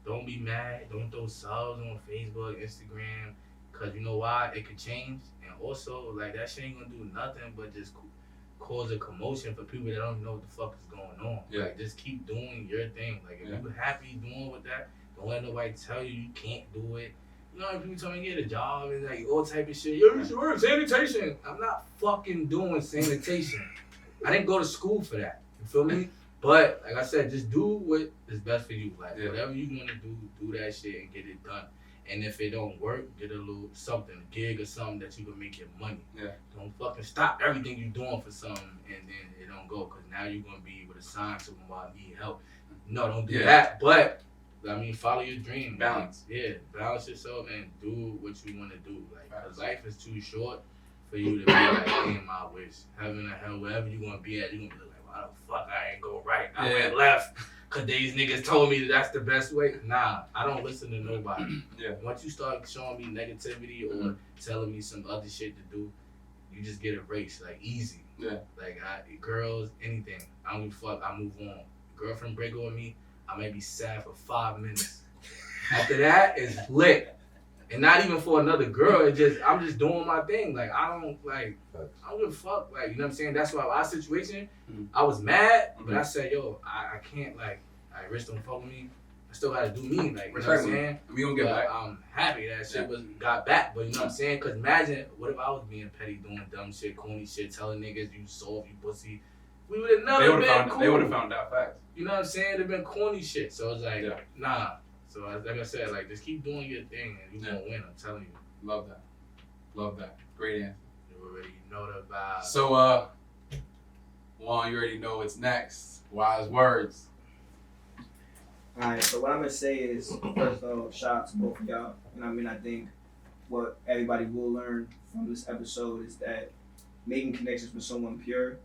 don't be mad. Don't throw subs on Facebook, Instagram, cause you know why? It could change, and also like that shit ain't gonna do nothing but just cause a commotion for people that don't know what the fuck is going on. Yeah. Like just keep doing your thing. Like if you happy doing with that, don't let nobody tell you can't do it. You know, people tell me get a job and like all type of shit. Yo, you should work sanitation. I'm not fucking doing sanitation. I didn't go to school for that. You feel me? But like I said, just do what is best for you. Like whatever you want to do that shit and get it done. And if it don't work, get a little something, a gig or something that you can make your money. Yeah. Don't fucking stop everything you doing for something and then it don't go. Cause now you're gonna be able to sign to them while I need help. No, don't do that. But I mean, follow your dream. Balance. Man. Yeah, balance yourself and do what you want to do. Like, cause life is too short for you to be like, damn, I wish heaven or hell, wherever you gonna be at, you gonna be like, why the fuck I ain't go right? I went left. Cause these niggas told me that's the best way. Nah, I don't listen to nobody. Once you start showing me negativity or telling me some other shit to do, you just get erased, like easy. Yeah. Like girls, anything. I don't give a fuck. I move on. Girlfriend break up with me, I may be sad for 5 minutes. After that, it's lit. And not even for another girl. It just I'm just doing my thing. Like I don't give a fuck. Like you know what I'm saying. That's why our situation. I was mad, but I said, yo, I can't like. Rich don't fuck with me. I still gotta do me. Like you know what I'm saying. We gonna get back. I'm happy that shit got back. But you know what I'm saying. Cause imagine what if I was being petty, doing dumb shit, corny shit, telling niggas you soft, you pussy. We would have never been cool. They would have found out facts. You know what I'm saying. It'd been corny shit. So it's like nah. So like I said, like just keep doing your thing and you gonna win. I'm telling you. Love that. Love that. Great answer. You already know the vibe. So Juan, you already know what's next. Wise words. Alright, so what I'm gonna say is first of all, shout out to both of y'all. You know what I mean? I think what everybody will learn from this episode is that making connections with someone pure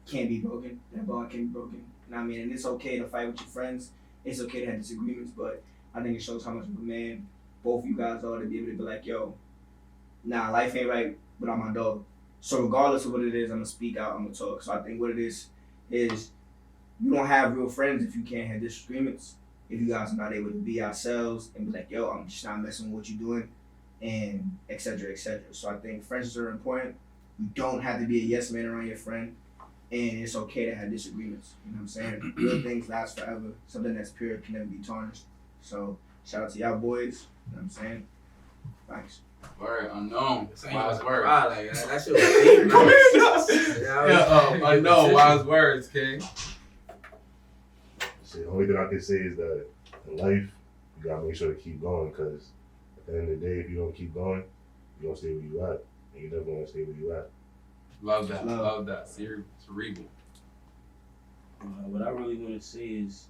can't be broken. That bond can be broken. You know what I mean? And it's okay to fight with your friends. It's okay to have disagreements, but I think it shows how much of a man both of you guys are to be able to be like, yo, nah, life ain't right without my dog. So regardless of what it is, I'm gonna speak out, I'm gonna talk. So I think what it is you don't have real friends if you can't have disagreements. If you guys are not able to be ourselves and be like, yo, I'm just not messing with what you're doing, and et cetera, et cetera. So I think friendships are important. You don't have to be a yes man around your friend, and it's okay to have disagreements. You know what I'm saying? Real things last forever. Something that's pure can never be tarnished. So shout out to y'all boys. You know what I'm saying? Thanks. Word unknown. Wise words. Like, that shit was deep. Unknown. Wise words, King. The only thing I can say is that in life, you gotta make sure to keep going, because at the end of the day, if you don't keep going, you don't stay where you at, and you never want to stay where you at. Love that. Love that. Cerebral. What I really want to say is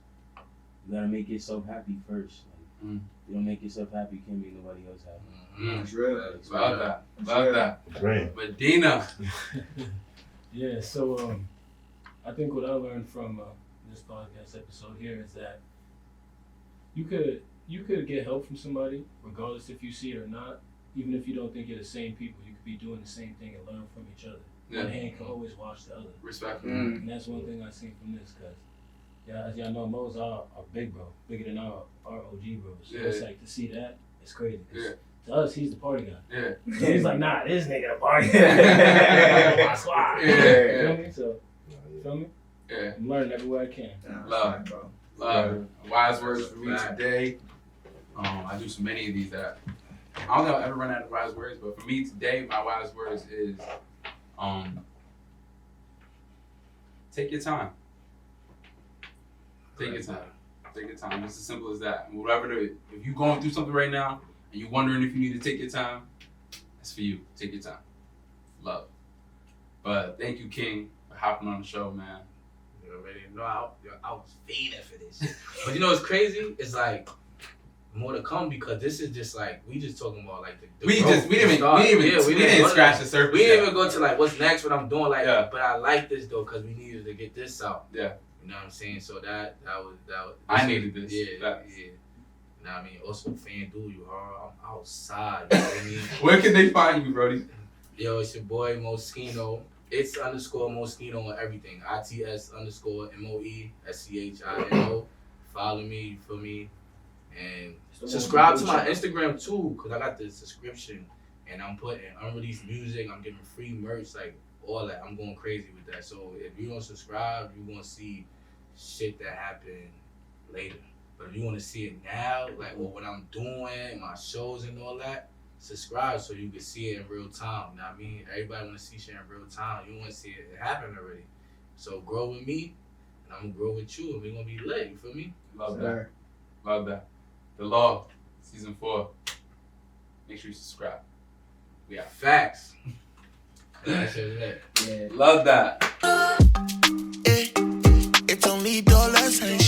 you gotta make yourself happy first. Like, you don't make yourself happy, you can't make nobody else happy. That's real. Love that. Love that. Great. Medina. Yeah, so I think what I learned from this podcast episode here is that you could get help from somebody, regardless if you see it or not. Even if you don't think you're the same people, you could be doing the same thing and learn from each other. One hand can always wash the other. Respect. And that's one thing I seen from this, because as y'all know, Mo's our big bro, bigger than our OG bros. So it's like to see that, it's crazy. To us, he's the party guy. Yeah. So he's like, nah, this nigga the party guy. My squad. Feel me? So, feel me? Yeah. I'm learning everywhere I can. Love. Bro. Love. Wise words for me today. I do so many of these that I don't know if I'll ever run out of wise words, but for me today, my wise words is take your time. Take your time. Take your time. It's as simple as that. If you're going through something right now and you're wondering if you need to take your time, it's for you. Take your time. Love. But thank you, King, for hopping on the show, man. You already know I was feeding for this. But you know what's crazy? It's like more to come because this is just like we just talking about like the We growth, didn't even go scratch to, the surface. We didn't even go to like what's next, what I'm doing. Like, Yeah. but I like this though because we needed to get this out. Yeah. You know what I'm saying? So that was. I needed this. Yeah. Facts. Yeah. You know what I mean? Also, FanDuel, you heard? I'm outside. You know what I mean? Where can they find you, Brody? Yo, it's your boy Moschino. It's underscore Moschino on everything. ITS underscore MOESCHINO. Follow me, you feel me? And subscribe to my Instagram too, cause I got the subscription and I'm putting unreleased music, I'm giving free merch, like all that. I'm going crazy with that. So if you don't subscribe, you're gonna see shit that happened later. But if you wanna see it now, like what I'm doing, my shows and all that, subscribe so you can see it in real time. You know what I mean? Everybody wanna see shit in real time. You wanna see it happen already. So grow with me and I'm gonna grow with you and we're gonna be lit, you feel me? Love that. Love that. The Loft, season 4. Make sure you subscribe. We out. Facts. That shit lit. Yeah. Love that. It's only dollars and